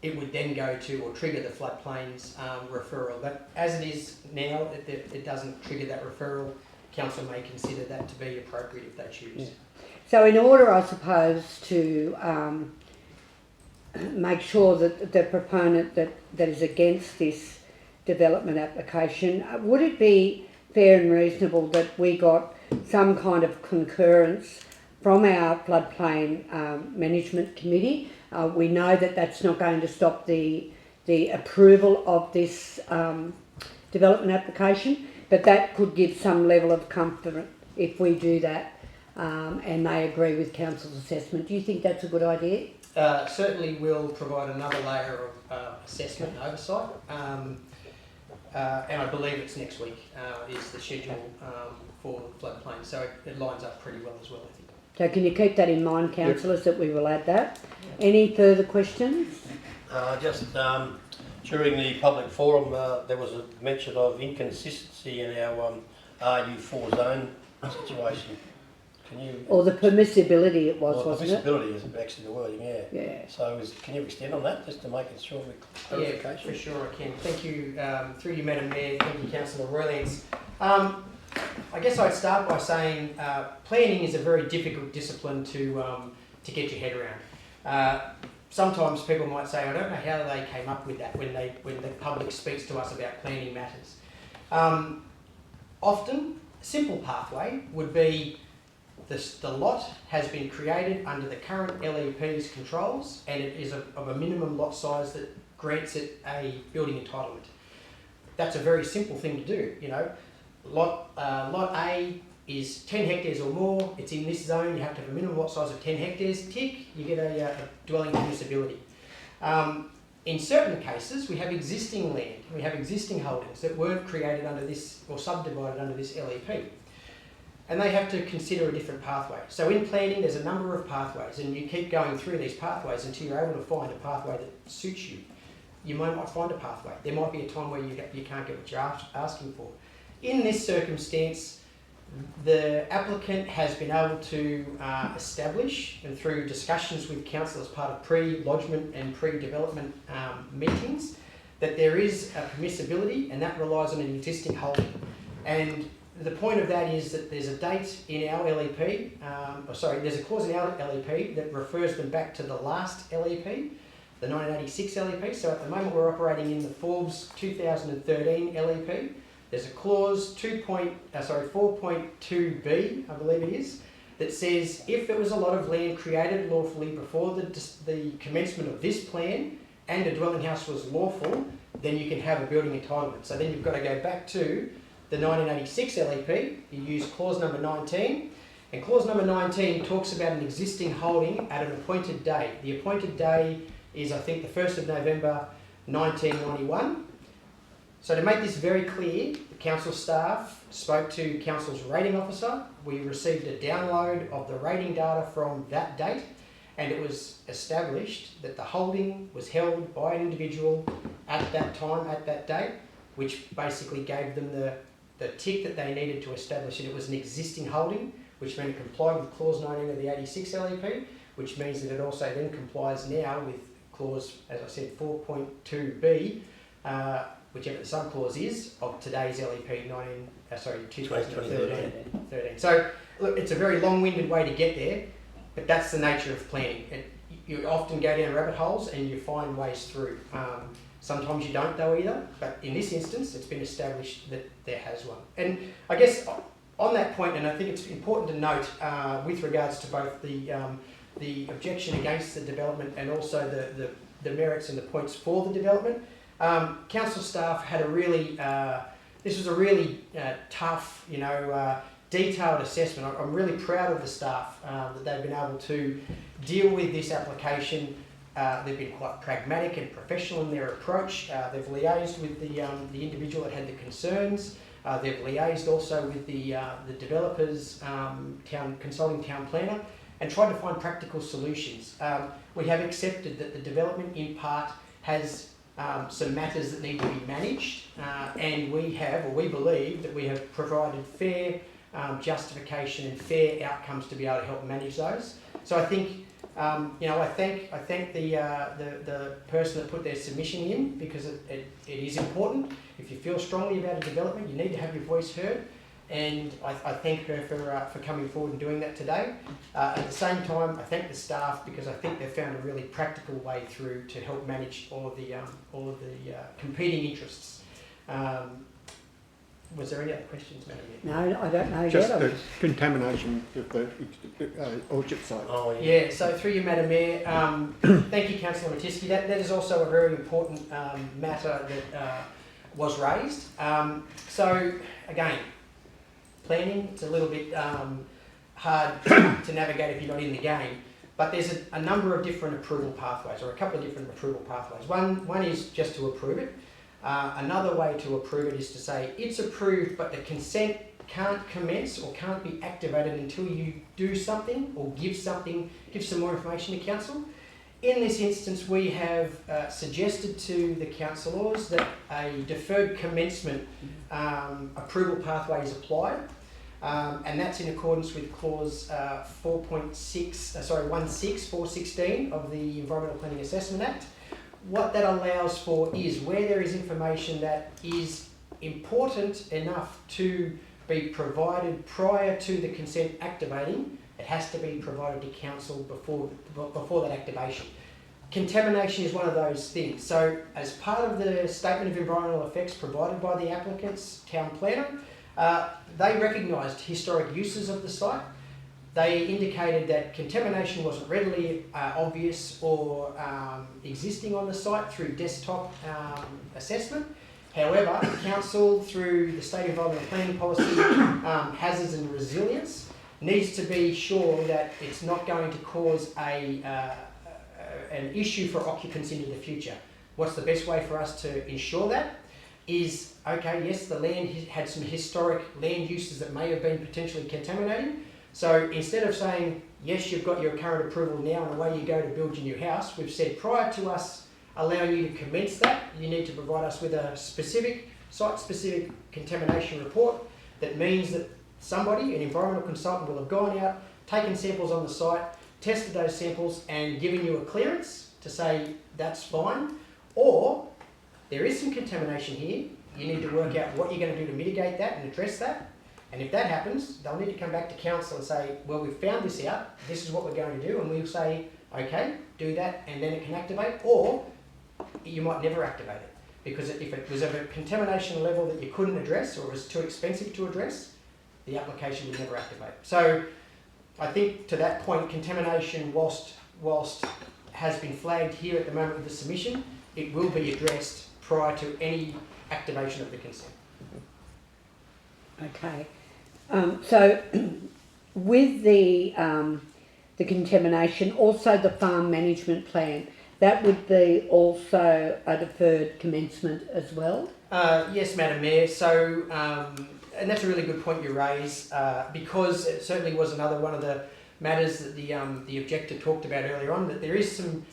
it would then go to or trigger the floodplains referral. But as it is now, it doesn't trigger that referral. Council may consider that to be appropriate if they choose. Yeah. So in order, I suppose, to make sure that the proponent that is against this development application, would it be fair and reasonable that we got some kind of concurrence from our floodplain management committee? We know that that's not going to stop the approval of this development application, but that could give some level of comfort if we do that and they agree with council's assessment. Do you think that's a good idea? Certainly will provide another layer of assessment and oversight. And I believe it's next week is the schedule for floodplain, so it lines up pretty well as well, I think. So can you keep that in mind, councillors, that we will add that? Any further questions? During the public forum, there was a mention of inconsistency in our RU4 zone situation. Can you? Or the permissibility it was, wasn't it? Permissibility is actually the wording, yeah. Yeah. So can you extend on that, just to make it sure we clarification? Yeah, for sure I can. Thank you, through you, Madam Mayor. Thank you, Councillor Roylance. I guess I'd start by saying planning is a very difficult discipline to get your head around. Sometimes people might say, I don't know how they came up with that when the public speaks to us about planning matters. Often, a simple pathway would be the lot has been created under the current LEP's controls, and it is of a minimum lot size that grants it a building entitlement. That's a very simple thing to do, you know. Lot A is 10 hectares or more, it's in this zone, you have to have a minimum lot size of 10 hectares, tick, you get a dwelling permissibility. In certain cases, we have existing land, we have existing holdings that weren't created under this, or subdivided under this LEP. And they have to consider a different pathway. So in planning, there's a number of pathways, and you keep going through these pathways until you're able to find a pathway that suits you. You might not find a pathway. There might be a time where you can't get what you're asking for. In this circumstance, the applicant has been able to establish, and through discussions with council as part of pre-lodgement and pre-development meetings, that there is a permissibility, and that relies on an existing holding. And the point of that is that there's a date in our LEP, there's a clause in our LEP that refers them back to the last LEP, the 1986 LEP. So at the moment we're operating in the Forbes 2013 LEP. There's a clause 4.2b, I believe it is, that says if there was a lot of land created lawfully before the commencement of this plan and a dwelling house was lawful, then you can have a building entitlement. So then you've got to go back to the 1986 LEP, you use clause number 19, and clause number 19 talks about an existing holding at an appointed day. The appointed day is, I think, the 1st of November 1991. So to make this very clear, the council staff spoke to council's rating officer. We received a download of the rating data from that date, and it was established that the holding was held by an individual at that time, at that date, which basically gave them the tick that they needed to establish that it was an existing holding, which meant it complied with clause 19 of the 86 LEP, which means that it also then complies now with clause, as I said, 4.2b, whichever the subclause is, of today's LEP 2013. So, look, it's a very long-winded way to get there, but that's the nature of planning. You often go down rabbit holes and you find ways through. Sometimes you don't though either, but in this instance it's been established that there has one. And I guess on that point, and I think it's important to note with regards to both the objection against the development and also the merits and the points for the development, council staff had a really, this was a really tough, detailed assessment. I'm really proud of the staff that they've been able to deal with this application. They've been quite pragmatic and professional in their approach. They've liaised with the individual that had the concerns. They've liaised also with the developers, consulting town planner, and tried to find practical solutions. We have accepted that the development in part has some matters that need to be managed, and we believe that we have provided fair justification and fair outcomes to be able to help manage those. So I think, I thank the person that put their submission in, because it is important. If you feel strongly about a development, you need to have your voice heard. And I thank her for coming forward and doing that today. At the same time, I thank the staff, because I think they've found a really practical way through to help manage all of the competing interests. Was there any other questions, Madam Mayor? No, I don't know Just yet. the contamination of the orchard site. Oh, yeah. So through you, Madam Mayor, thank you, Councillor Matisky. That is also a very important matter that was raised. So again, planning, it's a little bit hard to navigate if you're not in the game, but there's a number of different approval pathways, or a couple of different approval pathways. One is just to approve it. Another way to approve it is to say it's approved, but the consent can't commence or can't be activated until you do something or give some more information to council. In this instance, we have suggested to the councillors that a deferred commencement approval pathway is applied, and that's in accordance with clause 416 of the Environmental Planning Assessment Act. What that allows for is where there is information that is important enough to be provided prior to the consent activating, it has to be provided to council before that activation. Contamination is one of those things. So as part of the statement of environmental effects provided by the applicant's town planner, they recognised historic uses of the site. They indicated that contamination wasn't readily obvious or existing on the site through desktop assessment. However, council, through the state environmental planning policy, hazards and resilience, needs to be sure that it's not going to cause an issue for occupants into the future. What's the best way for us to ensure that? Is, okay, yes, the land had some historic land uses that may have been potentially contaminating. So instead of saying, yes, you've got your current approval now and away you go to build your new house, we've said prior to us allowing you to commence that, you need to provide us with a specific, site-specific contamination report. That means that somebody, an environmental consultant, will have gone out, taken samples on the site, tested those samples and given you a clearance to say that's fine. Or there is some contamination here, you need to work out what you're going to do to mitigate that and address that. And if that happens, they'll need to come back to council and say, well, we've found this out, this is what we're going to do, and we'll say, okay, do that, and then it can activate, or you might never activate it. Because if it was of a contamination level that you couldn't address, or it was too expensive to address, the application would never activate. So I think to that point, contamination, whilst has been flagged here at the moment of the submission, it will be addressed prior to any activation of the consent. Okay. So with the contamination, also the farm management plan, that would be also a deferred commencement as well? Yes, Madam Mayor. So, and that's a really good point you raise, because it certainly was another one of the matters that the objector talked about earlier on, that there is some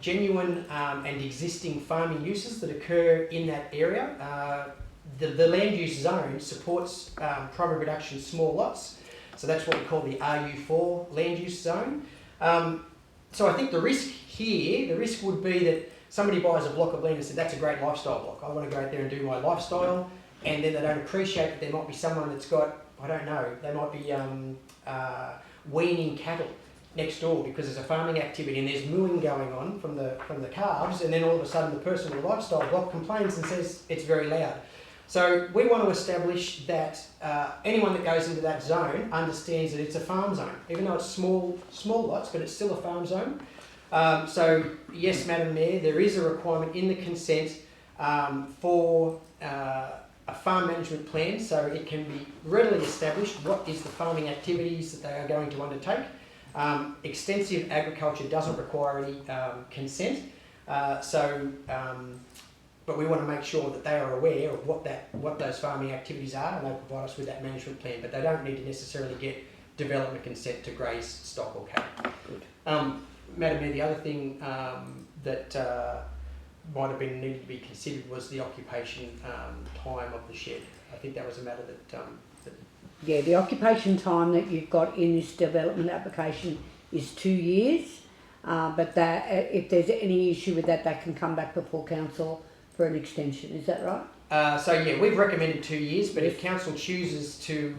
genuine and existing farming uses that occur in that area. The land use zone supports primary production small lots, so that's what we call the RU4 land use zone. So I think the risk would be that somebody buys a block of land and says, that's a great lifestyle block, I want to go out there and do my lifestyle, and then they don't appreciate that there might be someone that's got, I don't know, they might be weaning cattle next door because there's a farming activity and there's mooing going on from the calves, and then all of a sudden the person with a lifestyle block complains and says it's very loud. So we want to establish that anyone that goes into that zone understands that it's a farm zone, even though it's small lots, but it's still a farm zone. So yes, Madam Mayor, there is a requirement in the consent for a farm management plan, so it can be readily established what is the farming activities that they are going to undertake. Extensive agriculture doesn't require any consent, but we want to make sure that they are aware of what those farming activities are, and they provide us with that management plan. But they don't need to necessarily get development consent to graze stock or cattle. Good. Madam Mayor, the other thing that might have been needed to be considered was the occupation time of the shed. I think that was a matter that the occupation time that you've got in this development application is 2 years, but that if there's any issue with that, they can come back before council for an extension. Is that right? So yeah, we've recommended 2 years, but if council chooses to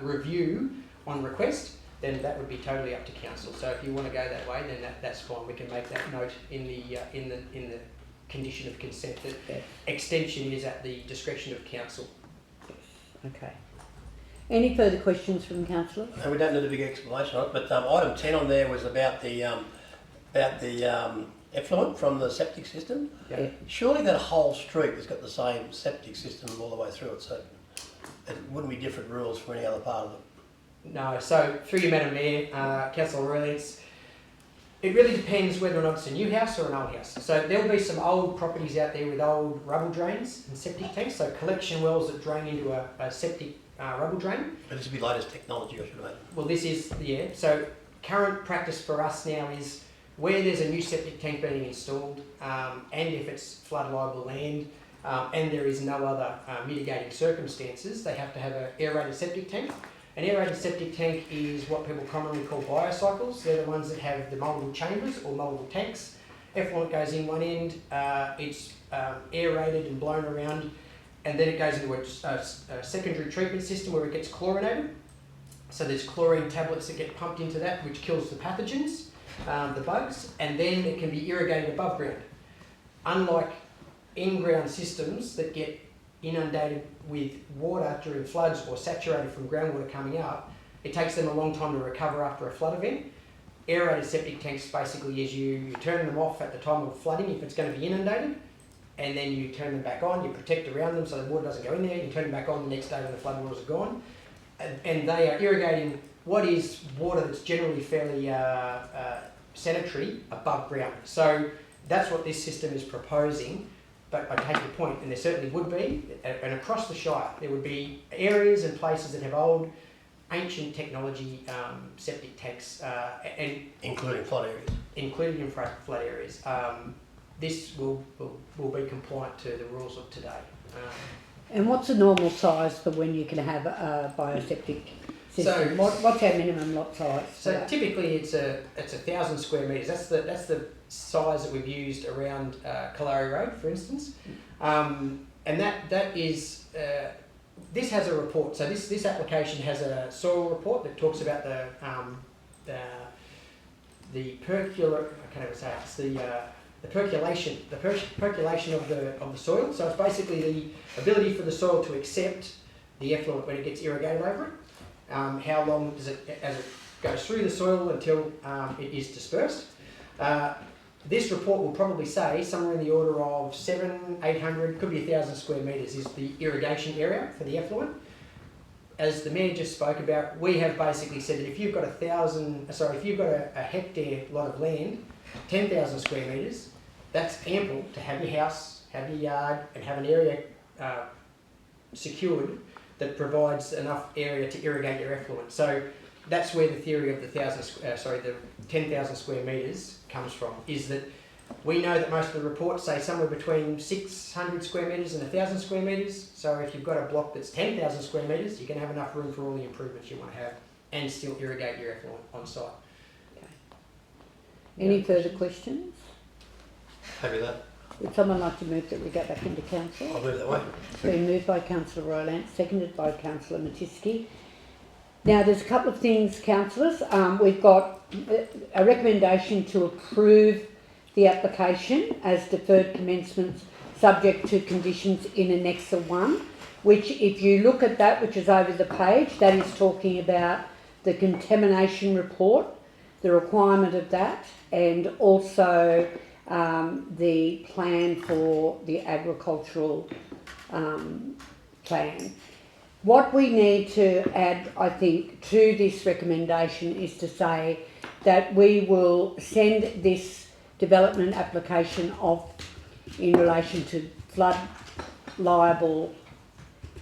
review on request, then that would be totally up to council. So if you want to go that way, then that's fine. We can make that note in the condition of consent that extension is at the discretion of council. Okay. Any further questions from councillors? No, we don't need a big explanation on it, but item 10 on there was about the effluent from the septic system. Yeah. Surely that whole street has got the same septic system all the way through it, so it wouldn't be different rules for any other part of it. No, so through you, Madam Mayor, Councillor Roylance, it really depends whether or not it's a new house or an old house. So there'll be some old properties out there with old rubble drains and septic tanks, so collection wells that drain into a septic rubble drain. But this would be latest technology, I should imagine. Well, this is, yeah, so current practice for us now is where there's a new septic tank being installed, and if it's flood liable land, and there is no other mitigating circumstances, they have to have an aerated septic tank. An aerated septic tank is what people commonly call biocycles. They're the ones that have the multiple chambers or multiple tanks. Effluent goes in one end, it's aerated and blown around, and then it goes into a secondary treatment system where it gets chlorinated. So there's chlorine tablets that get pumped into that, which kills the pathogens, the bugs, and then it can be irrigated above ground. Unlike in-ground systems that get inundated with water during floods or saturated from groundwater coming up, it takes them a long time to recover after a flood event. Aerated septic tanks basically is you turn them off at the time of flooding if it's going to be inundated, and then you turn them back on, you protect around them so the water doesn't go in there, you turn them back on the next day when the flood waters are gone, and they are irrigating what is water that's generally fairly sanitary above ground. So that's what this system is proposing. But I take your point, and there certainly would be, and across the Shire, there would be areas and places that have old, ancient technology septic tanks, and including flood areas. Including in flood areas. This will be compliant to the rules of today. And what's the normal size for when you can have a bioseptic system? So, what's our minimum lot size? So typically it's 1,000 square metres. That's the size that we've used around Kalari Road, for instance, and that is this has a report. So this application has a soil report that talks about the percolation of the soil. So it's basically the ability for the soil to accept the effluent when it gets irrigated over it. How long does it, as it goes through the soil until it is dispersed. This report will probably say somewhere in the order of 700-800, could be 1,000 square metres is the irrigation area for the effluent. As the Mayor just spoke about, we have basically said that if you've got a hectare lot of land, 10,000 square metres, that's ample to have your house, have your yard, and have an area secured that provides enough area to irrigate your effluent. So that's where the theory of the 10,000 square metres comes from, is that we know that most of the reports say somewhere between 600 square metres and 1,000 square metres. So if you've got a block that's 10,000 square metres, you can have enough room for all the improvements you want to have and still irrigate your effluent on site. Okay. Any further questions? Happy with that. Would someone like to move that we go back into council? I'll move that way. It's been moved by Councillor Roylance, seconded by Councillor Matiski. Now, there's a couple of things, councillors. We've got a recommendation to approve the application as deferred commencements subject to conditions in Annexa 1, which, if you look at that, which is over the page, that is talking about the contamination report, the requirement of that, and also the plan for the agricultural plan. What we need to add, I think, to this recommendation is to say that we will send this development application off in relation to flood liable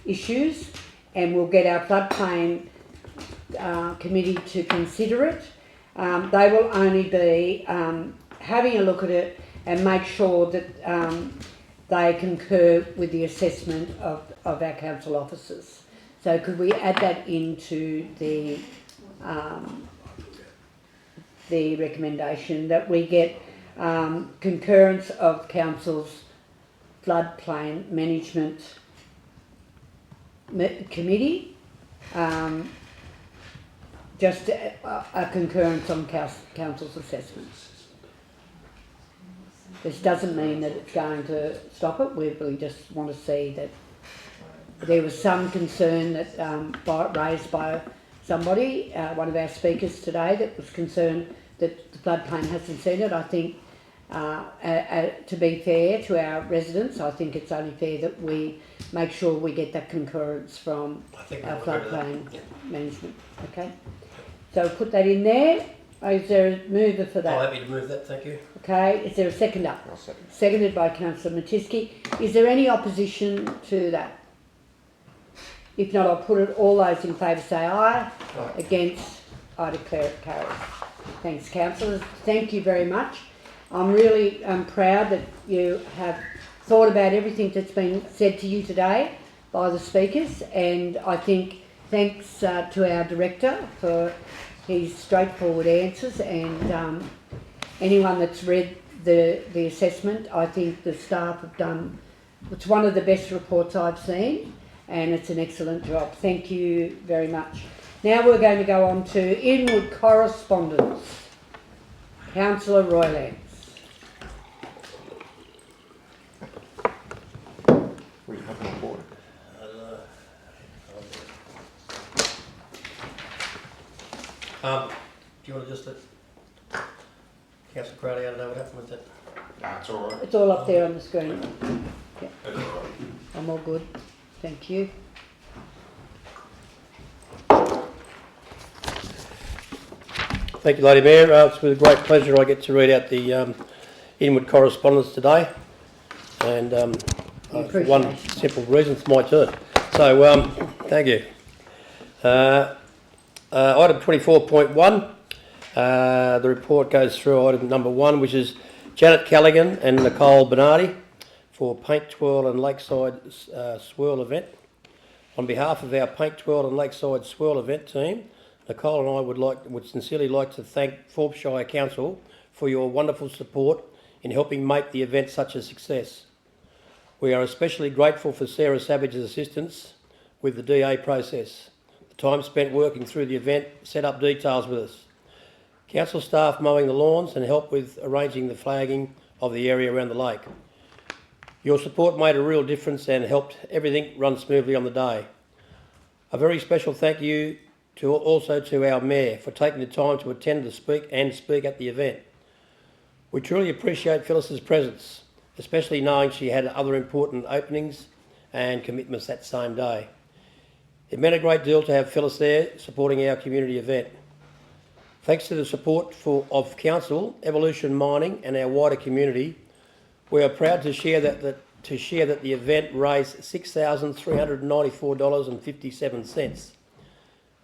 issues, and we'll get our floodplain committee to consider it. They will only be having a look at it and make sure that they concur with the assessment of our council officers. So could we add that into the recommendation that we get concurrence of council's floodplain management committee, just a concurrence on council's assessments. This doesn't mean that it's going to stop it. We really just want to see that there was some concern that raised by somebody, one of our speakers today, that was concerned that the floodplain hasn't seen it. I think, to be fair to our residents, I think it's only fair that we make sure we get that concurrence from our floodplain management. Okay, so put that in there. Is there a mover for that? I'm happy to move that, thank you. Okay, is there a seconder? I'll second. Seconded by Councillor Matisky. Is there any opposition to that? If not, I'll put it. All those in favour say aye. Aye. Against, I declare it carried. Thanks, councillors. Thank you very much. I'm really proud that you have thought about everything that's been said to you today by the speakers, and I think thanks to our director for his straightforward answers, and anyone that's read the assessment, I think the staff have done, it's one of the best reports I've seen, and it's an excellent job. Thank you very much. Now we're going to go on to inward correspondence. Councillor Roylands. We have an report. Do you want to just let Councillor Crowley know what happened with that? That's all right. It's all up there on the screen. Yeah. That's all right. I'm all good. Thank you. Thank you, Lady Mayor. It's with great pleasure I get to read out the inward correspondence today, and for one simple reason, it's my turn. So, thank you. Item 24.1, the report goes through item number 1, which is Janet Callaghan and Nicole Bernardi for Paint Twirl and Lakeside Swirl event. On behalf of our Paint Twirl and Lakeside Swirl event team, Nicole and I would sincerely like to thank Forbes Shire Council for your wonderful support in helping make the event such a success. We are especially grateful for Sarah Savage's assistance with the DA process, the time spent working through the event, set up details with us, council staff mowing the lawns and help with arranging the flagging of the area around the lake. Your support made a real difference and helped everything run smoothly on the day. A very special thank you also to our Mayor for taking the time to attend the speak at the event. We truly appreciate Phyllis's presence, especially knowing she had other important openings and commitments that same day. It meant a great deal to have Phyllis there supporting our community event. Thanks to the support of Council, Evolution Mining and our wider community, we are proud to share that the event raised $6,394.57.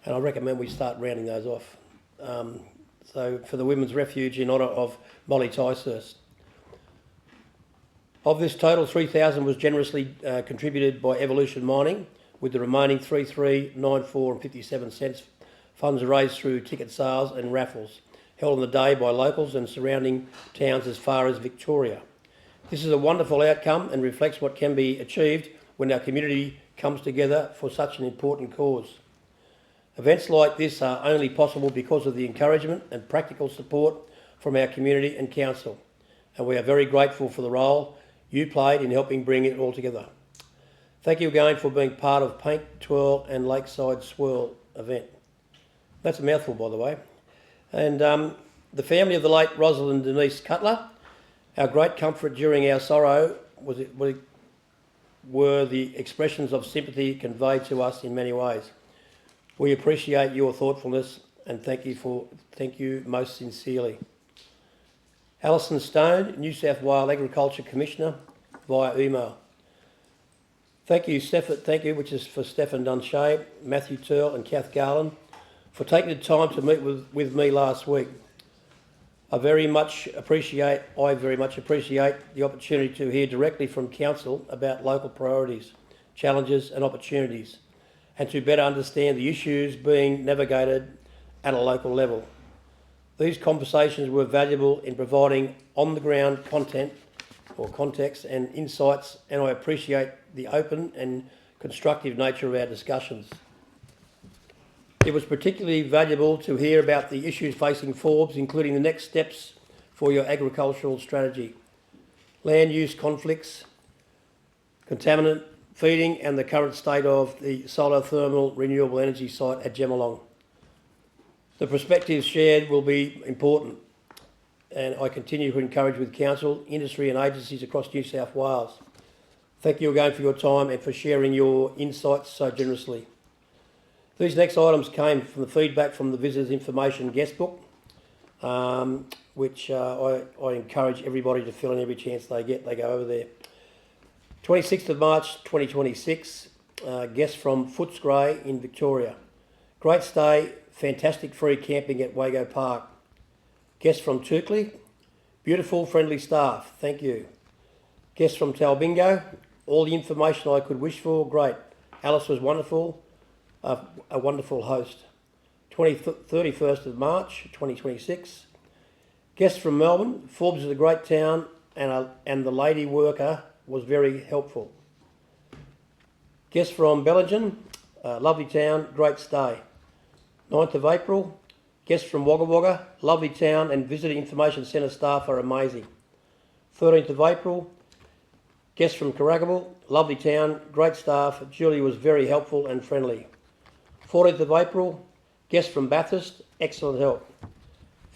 And I recommend we start rounding those off. So for the Women's Refuge in honour of Molly Ticehurst. Of this total, $3,000 was generously contributed by Evolution Mining, with the remaining $3,394.57 funds raised through ticket sales and raffles held on the day by locals and surrounding towns as far as Victoria. This is a wonderful outcome and reflects what can be achieved when our community comes together for such an important cause. Events like this are only possible because of the encouragement and practical support from our community and council, and we are very grateful for the role you played in helping bring it all together. Thank you again for being part of Paint, Twirl and Lakeside Swirl event. That's a mouthful, by the way. And the family of the late Rosalind Denise Cutler, our great comfort during our sorrow were the expressions of sympathy conveyed to us in many ways. We appreciate your thoughtfulness and thank you most sincerely. Alison Stone, New South Wales Agriculture Commissioner, via email. Thank you, which is for Stephen Dunshay, Matthew Turl and Kath Garland, for taking the time to meet with me last week. I very much appreciate the opportunity to hear directly from Council about local priorities, challenges and opportunities, and to better understand the issues being navigated at a local level. These conversations were valuable in providing on-the-ground content or context and insights, and I appreciate the open and constructive nature of our discussions. It was particularly valuable to hear about the issues facing Forbes, including the next steps for your agricultural strategy, land use conflicts, contaminant feeding, and the current state of the solar thermal renewable energy site at Gemelong. The perspectives shared will be important, and I continue to encourage with council, industry and agencies across New South Wales. Thank you again for your time and for sharing your insights so generously. These next items came from the feedback from the Visitors Information Guest Book, which I encourage everybody to fill in every chance they get. They go over there. 26th of March 2026, guests from Footscray in Victoria. Great stay, fantastic free camping at Wago Park. Guests from Turkley, beautiful, friendly staff, thank you. Guests from Talbingo, all the information I could wish for, great. Alice was wonderful, a wonderful host. 31st of March 2026. Guests from Melbourne, Forbes is a great town and the lady worker was very helpful. Guests from Bellingen, lovely town, great stay. 9th of April, guests from Wagga Wagga, lovely town and Visitor Information Centre staff are amazing. 13th of April, guests from Carragable, lovely town, great staff, Julie was very helpful and friendly. 14th of April, guests from Bathurst, excellent help.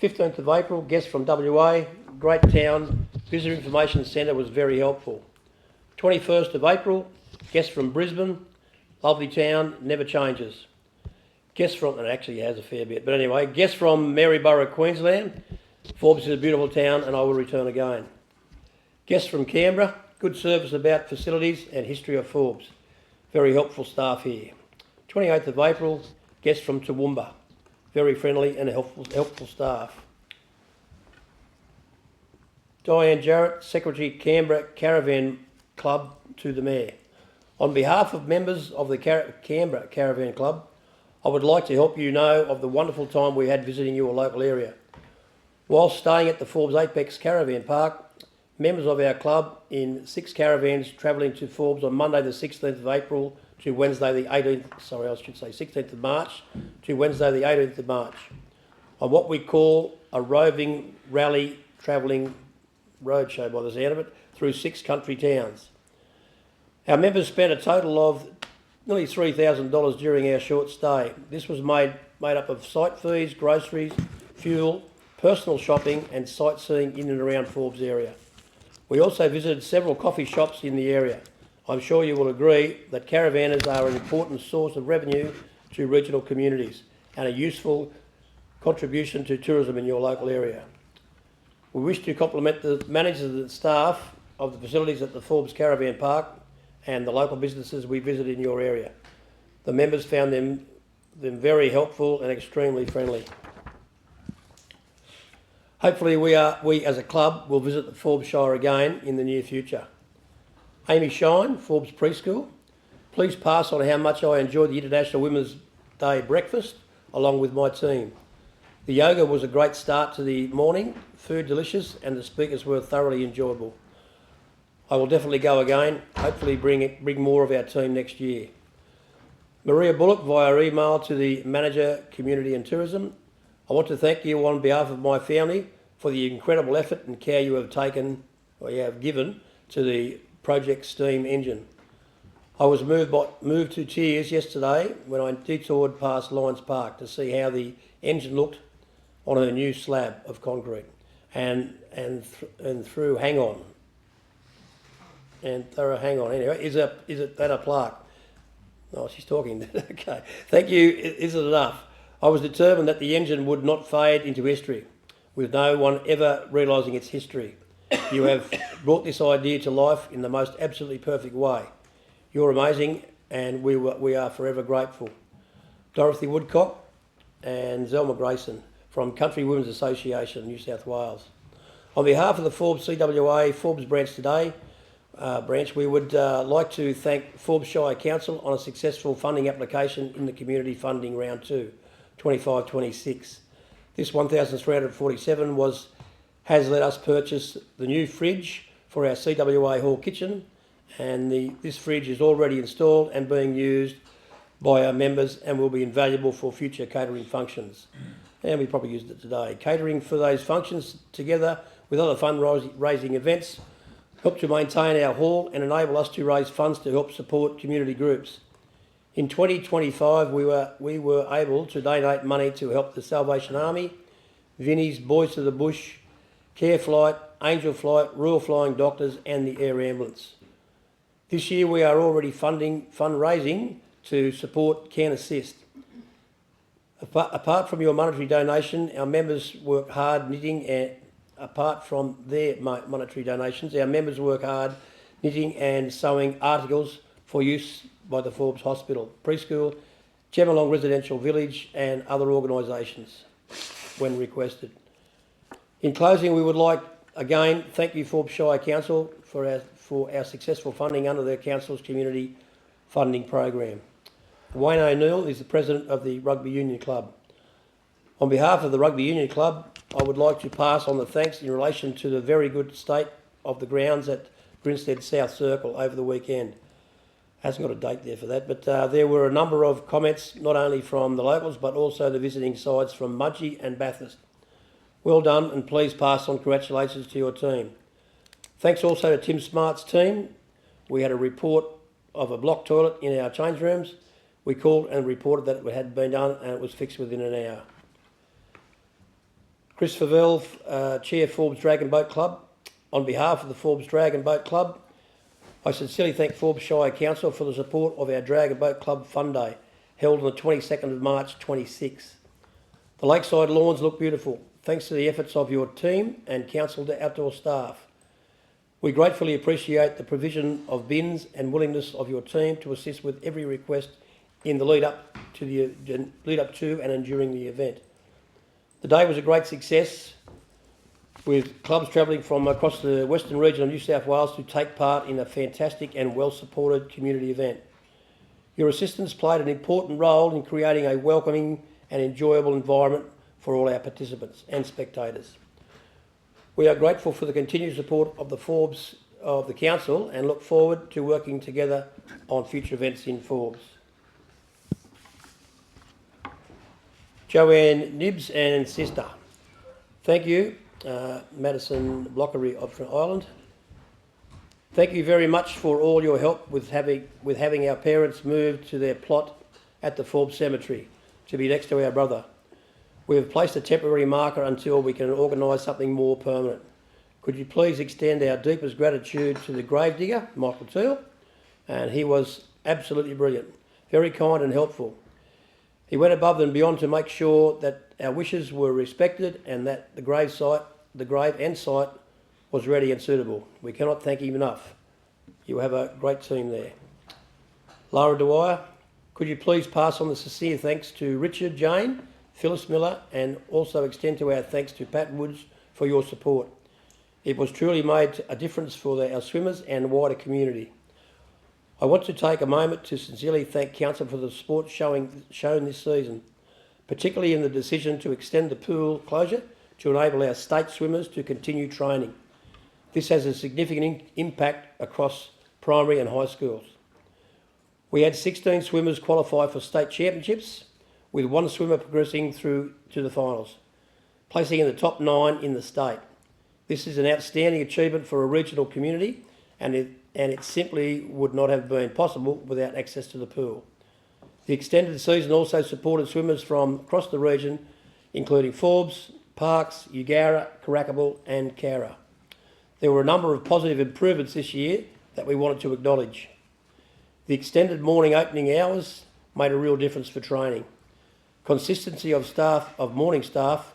15th of April, guests from WA, great town, Visitor Information Centre was very helpful. 21st of April, guests from Brisbane, lovely town, never changes. Guests from, and it actually has a fair bit, but anyway, guests from Maryborough, Queensland, Forbes is a beautiful town and I will return again. Guests from Canberra, good service about facilities and history of Forbes. Very helpful staff here. 28th of April, guests from Toowoomba, very friendly and helpful staff. Diane Jarrett, Secretary, Canberra Caravan Club, to the Mayor. On behalf of members of the Canberra Caravan Club, I would like to help you know of the wonderful time we had visiting your local area. Whilst staying at the Forbes Apex Caravan Park, members of our club in 6 caravans travelling to Forbes on Monday the 16th of April to Wednesday the 16th of March to Wednesday the 18th of March, on what we call a roving rally travelling roadshow by the sound of it, through 6 country towns. Our members spent a total of nearly $3,000 during our short stay. This was made up of site fees, groceries, fuel, personal shopping and sightseeing in and around Forbes area. We also visited several coffee shops in the area. I'm sure you will agree that caravanners are an important source of revenue to regional communities and a useful contribution to tourism in your local area. We wish to compliment the managers and staff of the facilities at the Forbes Caravan Park and the local businesses we visited in your area. The members found them very helpful and extremely friendly. Hopefully we as a club will visit the Forbes Shire again in the near future. Amy Shine, Forbes Preschool, please pass on how much I enjoyed the International Women's Day breakfast along with my team. The yoga was a great start to the morning, food delicious and the speakers were thoroughly enjoyable. I will definitely go again, hopefully bring more of our team next year. Maria Bullock via email to the Manager, Community and Tourism. I want to thank you on behalf of my family for the incredible effort and care you have taken or you have given to the project steam engine. I was moved to tears yesterday when I detoured past Lions Park to see how the engine looked on her new slab of concrete and through hang on. Anyway, is it that a plaque? Oh, she's talking. Okay. Thank you. Is it enough? I was determined that the engine would not fade into history, with no one ever realising its history. You have brought this idea to life in the most absolutely perfect way. You're amazing, and we are forever grateful. Dorothy Woodcock and Zelma Grayson from Country Women's Association, New South Wales. On behalf of the Forbes CWA Forbes branch today, branch, we would like to thank Forbes Shire Council on a successful funding application in the Community Funding Round 2, 25-26. This 1,347 has let us purchase the new fridge for our CWA Hall kitchen, and this fridge is already installed and being used by our members and will be invaluable for future catering functions. And we probably used it today. Catering for those functions, together with other fundraising events, help to maintain our hall and enable us to raise funds to help support community groups. In 2025, we were able to donate money to help the Salvation Army, Vinnie's, Boys to the Bush, Care Flight, Angel Flight, Royal Flying Doctors and the Air Ambulance. This year we are already fundraising to support Can Assist. Apart from your monetary donation, our members work hard knitting, and apart from their monetary donations, our members work hard knitting and sewing articles for use by the Forbes Hospital, Preschool, Gemalong Residential Village and other organisations when requested. In closing, we would like, again, thank you Forbes Shire Council for our successful funding under the Council's Community Funding Program. Wayne O'Neill is the President of the Rugby Union Club. On behalf of the Rugby Union Club, I would like to pass on the thanks in relation to the very good state of the grounds at Grinstead South Circle over the weekend. Hasn't got a date there for that, but there were a number of comments, not only from the locals, but also the visiting sides from Mudgee and Bathurst. Well done, and please pass on congratulations to your team. Thanks also to Tim Smart's team. We had a report of a blocked toilet in our change rooms. We called and reported that it had been done and it was fixed within an hour. Chris Favell, Chair Forbes Dragon Boat Club. On behalf of the Forbes Dragon Boat Club, I sincerely thank Forbes Shire Council for the support of our Dragon Boat Club Fun Day, held on the 22nd of March 26. The lakeside lawns look beautiful, thanks to the efforts of your team and Council outdoor staff. We gratefully appreciate the provision of bins and willingness of your team to assist with every request in the lead up to and during the event. The day was a great success, with clubs travelling from across the western region of New South Wales to take part in a fantastic and well-supported community event. Your assistance played an important role in creating a welcoming and enjoyable environment for all our participants and spectators. We are grateful for the continued support of the Forbes of the Council and look forward to working together on future events in Forbes. Joanne Nibbs and sister. Thank you, Madison Blockery of Ireland. Thank you very much for all your help with having our parents move to their plot at the Forbes Cemetery to be next to our brother. We have placed a temporary marker until we can organise something more permanent. Could you please extend our deepest gratitude to the gravedigger, Michael Teal? And he was absolutely brilliant, very kind and helpful. He went above and beyond to make sure that our wishes were respected and that the grave and site was ready and suitable. We cannot thank him enough. You have a great team there. Lara Dwyer, could you please pass on the sincere thanks to Richard, Jane, Phyllis Miller, and also extend to our thanks to Pat Woods for your support. It was truly made a difference for our swimmers and wider community. I want to take a moment to sincerely thank Council for the support shown this season, particularly in the decision to extend the pool closure to enable our state swimmers to continue training. This has a significant impact across primary and high schools. We had 16 swimmers qualify for state championships, with one swimmer progressing through to the finals, placing in the top 9 in the state. This is an outstanding achievement for a regional community, and it simply would not have been possible without access to the pool. The extended season also supported swimmers from across the region, including Forbes, Parkes, Eugowra, Carracabal and Cowra. There were a number of positive improvements this year that we wanted to acknowledge. The extended morning opening hours made a real difference for training. Consistency of morning staff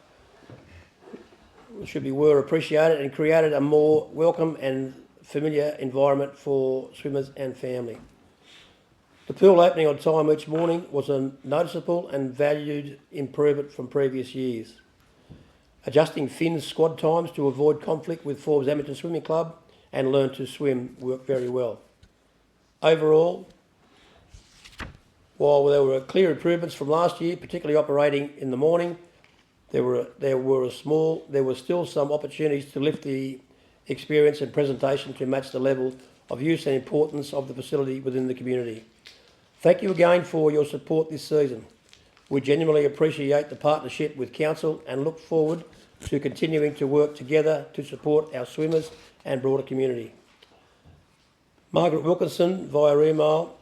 were appreciated and created a more welcome and familiar environment for swimmers and family. The pool opening on time each morning was a noticeable and valued improvement from previous years. Adjusting Finn's squad times to avoid conflict with Forbes Amateur Swimming Club and learn to swim work very well. Overall, while there were clear improvements from last year, particularly operating in the morning, there were still some opportunities to lift the experience and presentation to match the level of use and importance of the facility within the community. Thank you again for your support this season. We genuinely appreciate the partnership with Council and look forward to continuing to work together to support our swimmers and broader community. Margaret Wilkinson via email,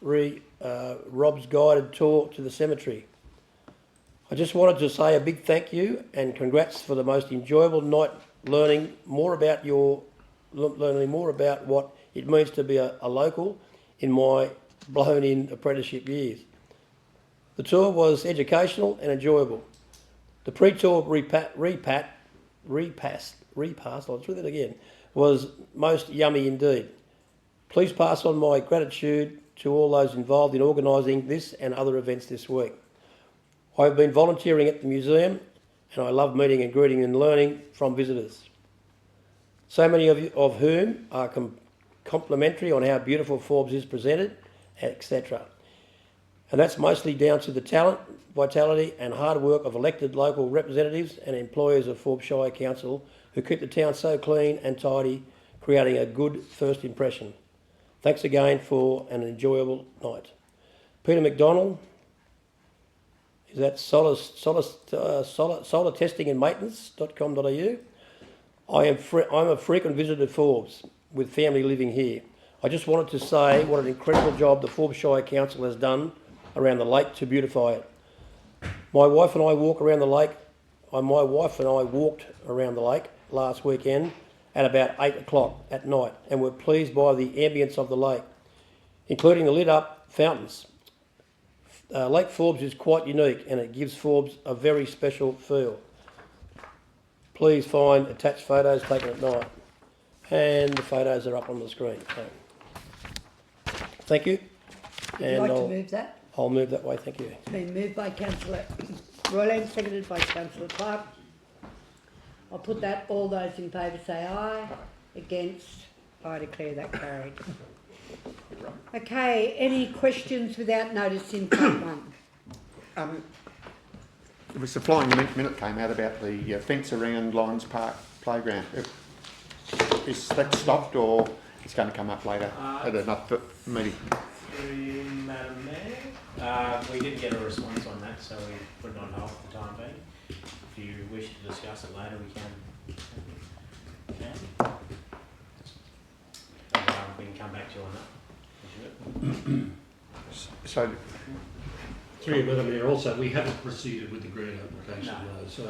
Rob's guided tour to the cemetery. I just wanted to say a big thank you and congrats for the most enjoyable night learning more about what it means to be a local in my blown-in apprenticeship years. The tour was educational and enjoyable. The pre-tour repast, I'll do that again, was most yummy indeed. Please pass on my gratitude to all those involved in organising this and other events this week. I've been volunteering at the museum and I love meeting and greeting and learning from visitors. So many of whom are complimentary on how beautiful Forbes is presented, etc. And that's mostly down to the talent, vitality and hard work of elected local representatives and employees of Forbes Shire Council who keep the town so clean and tidy, creating a good first impression. Thanks again for an enjoyable night. Peter McDonald, is that solar testing and maintenance.com.au. I'm a frequent visitor to Forbes with family living here. I just wanted to say what an incredible job the Forbes Shire Council has done around the lake to beautify it. My wife and I walked around the lake last weekend at about 8 o'clock at night and were pleased by the ambience of the lake, including the lit up fountains. Lake Forbes is quite unique and it gives Forbes a very special feel. Please find attached photos taken at night, and the photos are up on the screen. So, thank you. Would you like to move that? I'll move that way, thank you. It's been moved by Councillor Royland, seconded by Councillor Clark. I'll put that. All those in favour say aye. Against? I declare that carried. Okay, any questions without notice in part one? It was the flying minute came out about the fence around Lions Park playground. Is that stopped or it's going to come up later at another meeting? Madam Mayor, we didn't get a response on that, so we put it on hold for the time being. If you wish to discuss it later, we can. We can come back to you on that. So, through you, Madam Mayor, also we haven't proceeded with the grant application, no. So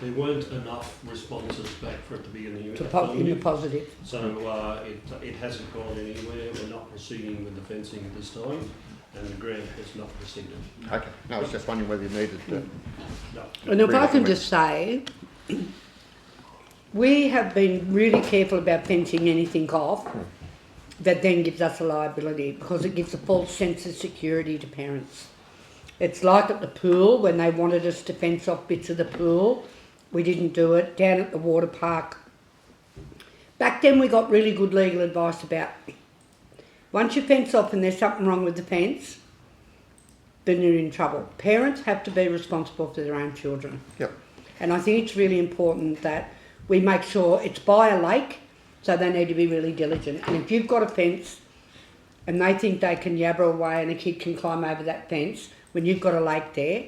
there weren't enough responses back for it to be in the positive. So it hasn't gone anywhere. We're not proceeding with the fencing at this time, and the grant has not proceeded. Okay, no, I was just wondering whether you needed to. No. And if I can just say, we have been really careful about fencing anything off that then gives us a liability, because it gives a false sense of security to parents. It's like at the pool, when they wanted us to fence off bits of the pool, we didn't do it. Down at the water park, back then we got really good legal advice about, once you fence off and there's something wrong with the fence, then you're in trouble. Parents have to be responsible for their own children. Yep. And I think it's really important that we make sure it's by a lake, so they need to be really diligent. And if you've got a fence and they think they can yabber away and a kid can climb over that fence, when you've got a lake there,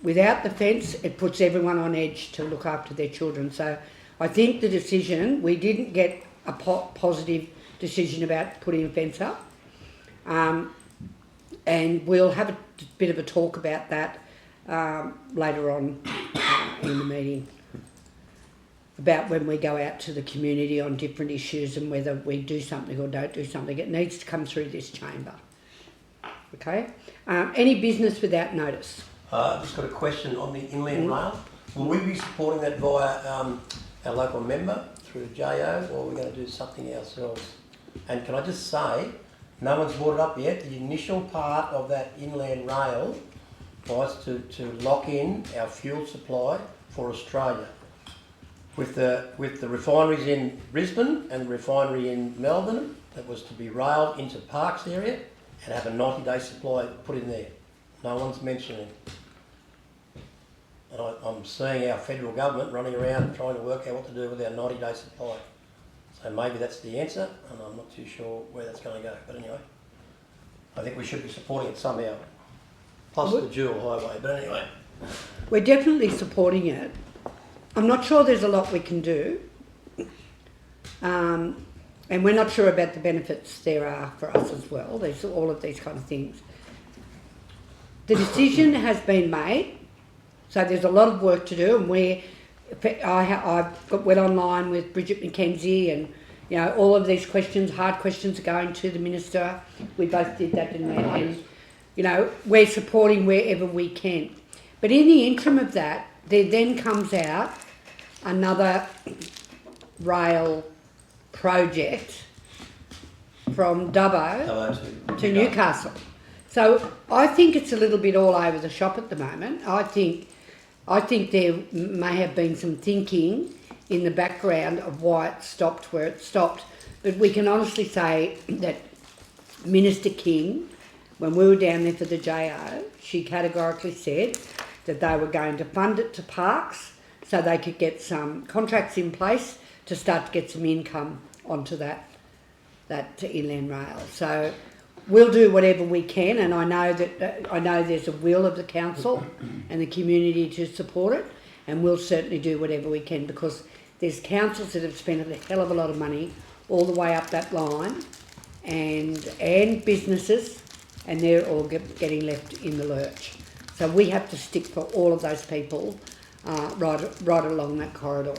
without the fence, it puts everyone on edge to look after their children. So I think the decision, we didn't get a positive decision about putting a fence up. And we'll have a bit of a talk about that later on in the meeting, about when we go out to the community on different issues and whether we do something or don't do something. It needs to come through this chamber. Okay? Any business without notice? I've just got a question on the inland rail. Will we be supporting that via our local member through JO, or are we going to do something ourselves? And can I just say, no one's brought it up yet, the initial part of that inland rail was to lock in our fuel supply for Australia. with the refineries in Brisbane and the refinery in Melbourne that was to be railed into Parks area and have a 90-day supply put in there. No one's mentioning. And I'm seeing our federal government running around trying to work out what to do with our 90-day supply. So maybe that's the answer, and I'm not too sure where that's going to go. But anyway, I think we should be supporting it somehow. Plus the dual highway, but anyway. We're definitely supporting it. I'm not sure there's a lot we can do. And we're not sure about the benefits there are for us as well. There's all of these kind of things. The decision has been made, so there's a lot of work to do, and I've went online with Bridget McKenzie, and you know, all of these questions, hard questions, are going to the Minister. We both did that, didn't we? And you know, we're supporting wherever we can. But in the interim of that, there then comes out another rail project from Dubbo to Newcastle. So I think it's a little bit all over the shop at the moment. I think there may have been some thinking in the background of why it stopped where it stopped. But we can honestly say that Minister King, when we were down there for the JO, she categorically said that they were going to fund it to Parks so they could get some contracts in place to start to get some income onto that inland rail. So we'll do whatever we can, and I know there's a will of the council and the community to support it, and we'll certainly do whatever we can, because there's councils that have spent a hell of a lot of money all the way up that line, and businesses, and they're all getting left in the lurch. So we have to stick for all of those people right along that corridor.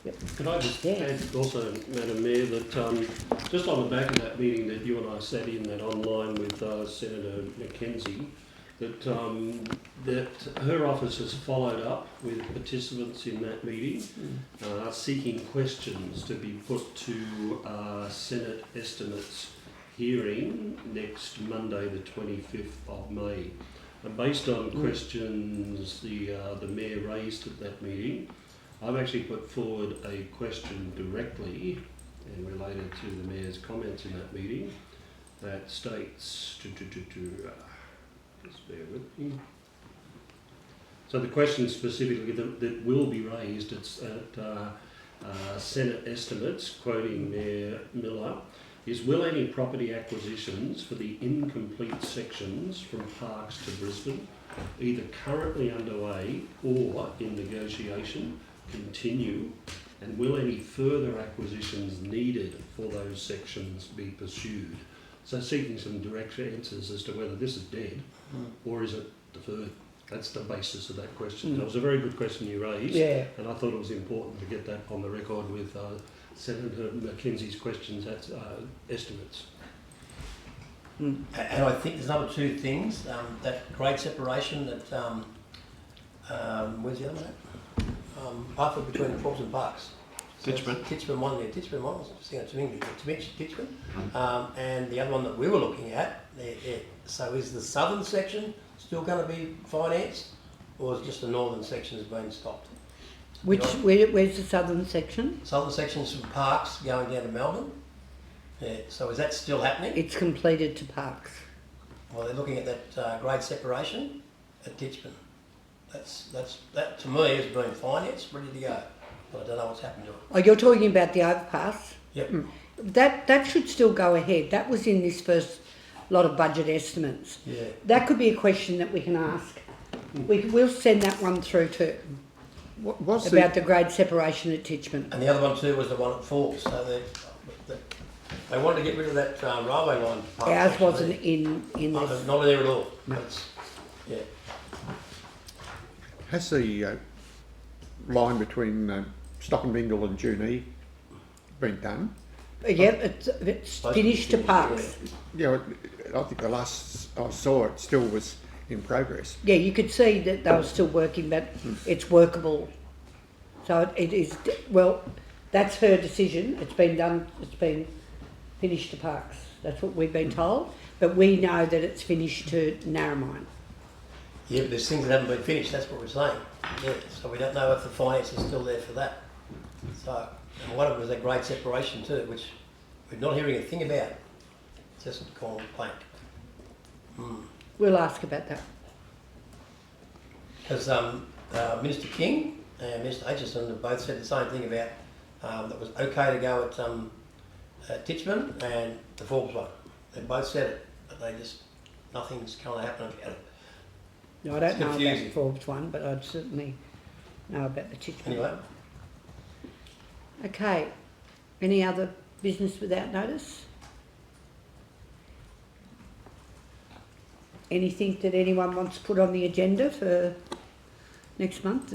Yep. Could I just add also, Madam Mayor, that just on the back of that meeting that you and I sat in, that online with Senator McKenzie, that her office has followed up with participants in that meeting, seeking questions to be put to Senate estimates hearing next Monday, the 25th of May. And based on questions the Mayor raised at that meeting, I've actually put forward a question directly and related to the Mayor's comments in that meeting that states, just bear with me. So the question specifically that will be raised at Senate estimates, quoting Mayor Miller, is will any property acquisitions for the incomplete sections from Parks to Brisbane, either currently underway or in negotiation, continue, and will any further acquisitions needed for those sections be pursued? So seeking some direct answers as to whether this is dead or is it deferred. That's the basis of that question. That was a very good question you raised, and I thought it was important to get that on the record with Senator McKenzie's questions at estimates. And I think there's another two things. That grade separation that, where's the other one? Halfway between the Forbes and Parks. Titchman. Titchman one, I was just thinking to English, Titchman. And the other one that we were looking at, so is the southern section still going to be financed, or is just the northern section has been stopped? Where's the southern section? Southern section's from Parks going down to Melbourne. Yeah, so is that still happening? It's completed to Parks. Well, they're looking at that grade separation at Titchman. That to me has been financed, ready to go. But I don't know what's happened to it. Oh, you're talking about the overpass? Yep. That should still go ahead. That was in this first lot of budget estimates. Yeah. That could be a question that we can ask. We'll send that one through too. About the grade separation at Titchman. And the other one too was the one at Forbes. So they wanted to get rid of that railway line. Ours wasn't in this. Not there at all. No. Yeah. Has the line between Stockton-Bingle and Junee been done? Yeah, it's finished to Parks. Yeah, I think the last I saw it still was in progress. Yeah, you could see that they were still working, but it's workable. So it is, well, that's her decision. It's been done, it's been finished to Parks. That's what we've been told. But we know that it's finished to Narromine. Yeah, but there's things that haven't been finished, that's what we're saying. Yeah, so we don't know if the finance is still there for that. So, and one of them was that grade separation too, which we're not hearing a thing about. Just gone blank. We'll ask about that. Because Minister King and Minister Aitchison have both said the same thing about that it was okay to go at Titchman and the Forbes one. They both said it, but they just, nothing's kind of happening about it. No, I don't know about the Forbes one, but I'd certainly know about the Titchman. Anyway. Okay. Any other business without notice? Anything that anyone wants to put on the agenda for next month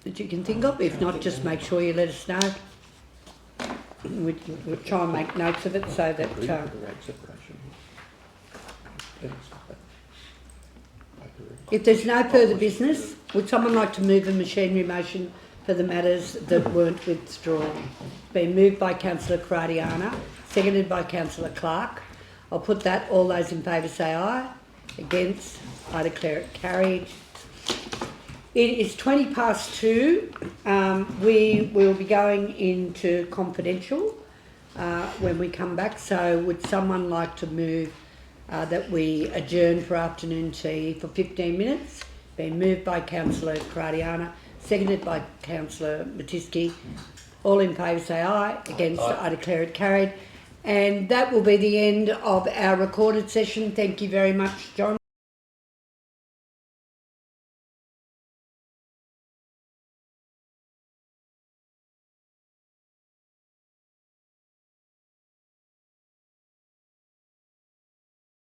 that you can think of? If not, just make sure you let us know. We'll try and make notes of it so that... if there's no further business, would someone like to move a machinery motion for the matters that weren't withdrawn? Been moved by Councillor Cradiana, seconded by Councillor Clark. I'll put that. All those in favour say aye. Against? I declare it carried. It is 2:20. We will be going into confidential when we come back. So would someone like to move that we adjourn for afternoon tea for 15 minutes? Been moved by Councillor Cradiana, seconded by Councillor Matiski. All in favour say aye. Against? I declare it carried. And that will be the end of our recorded session. Thank you very much, John.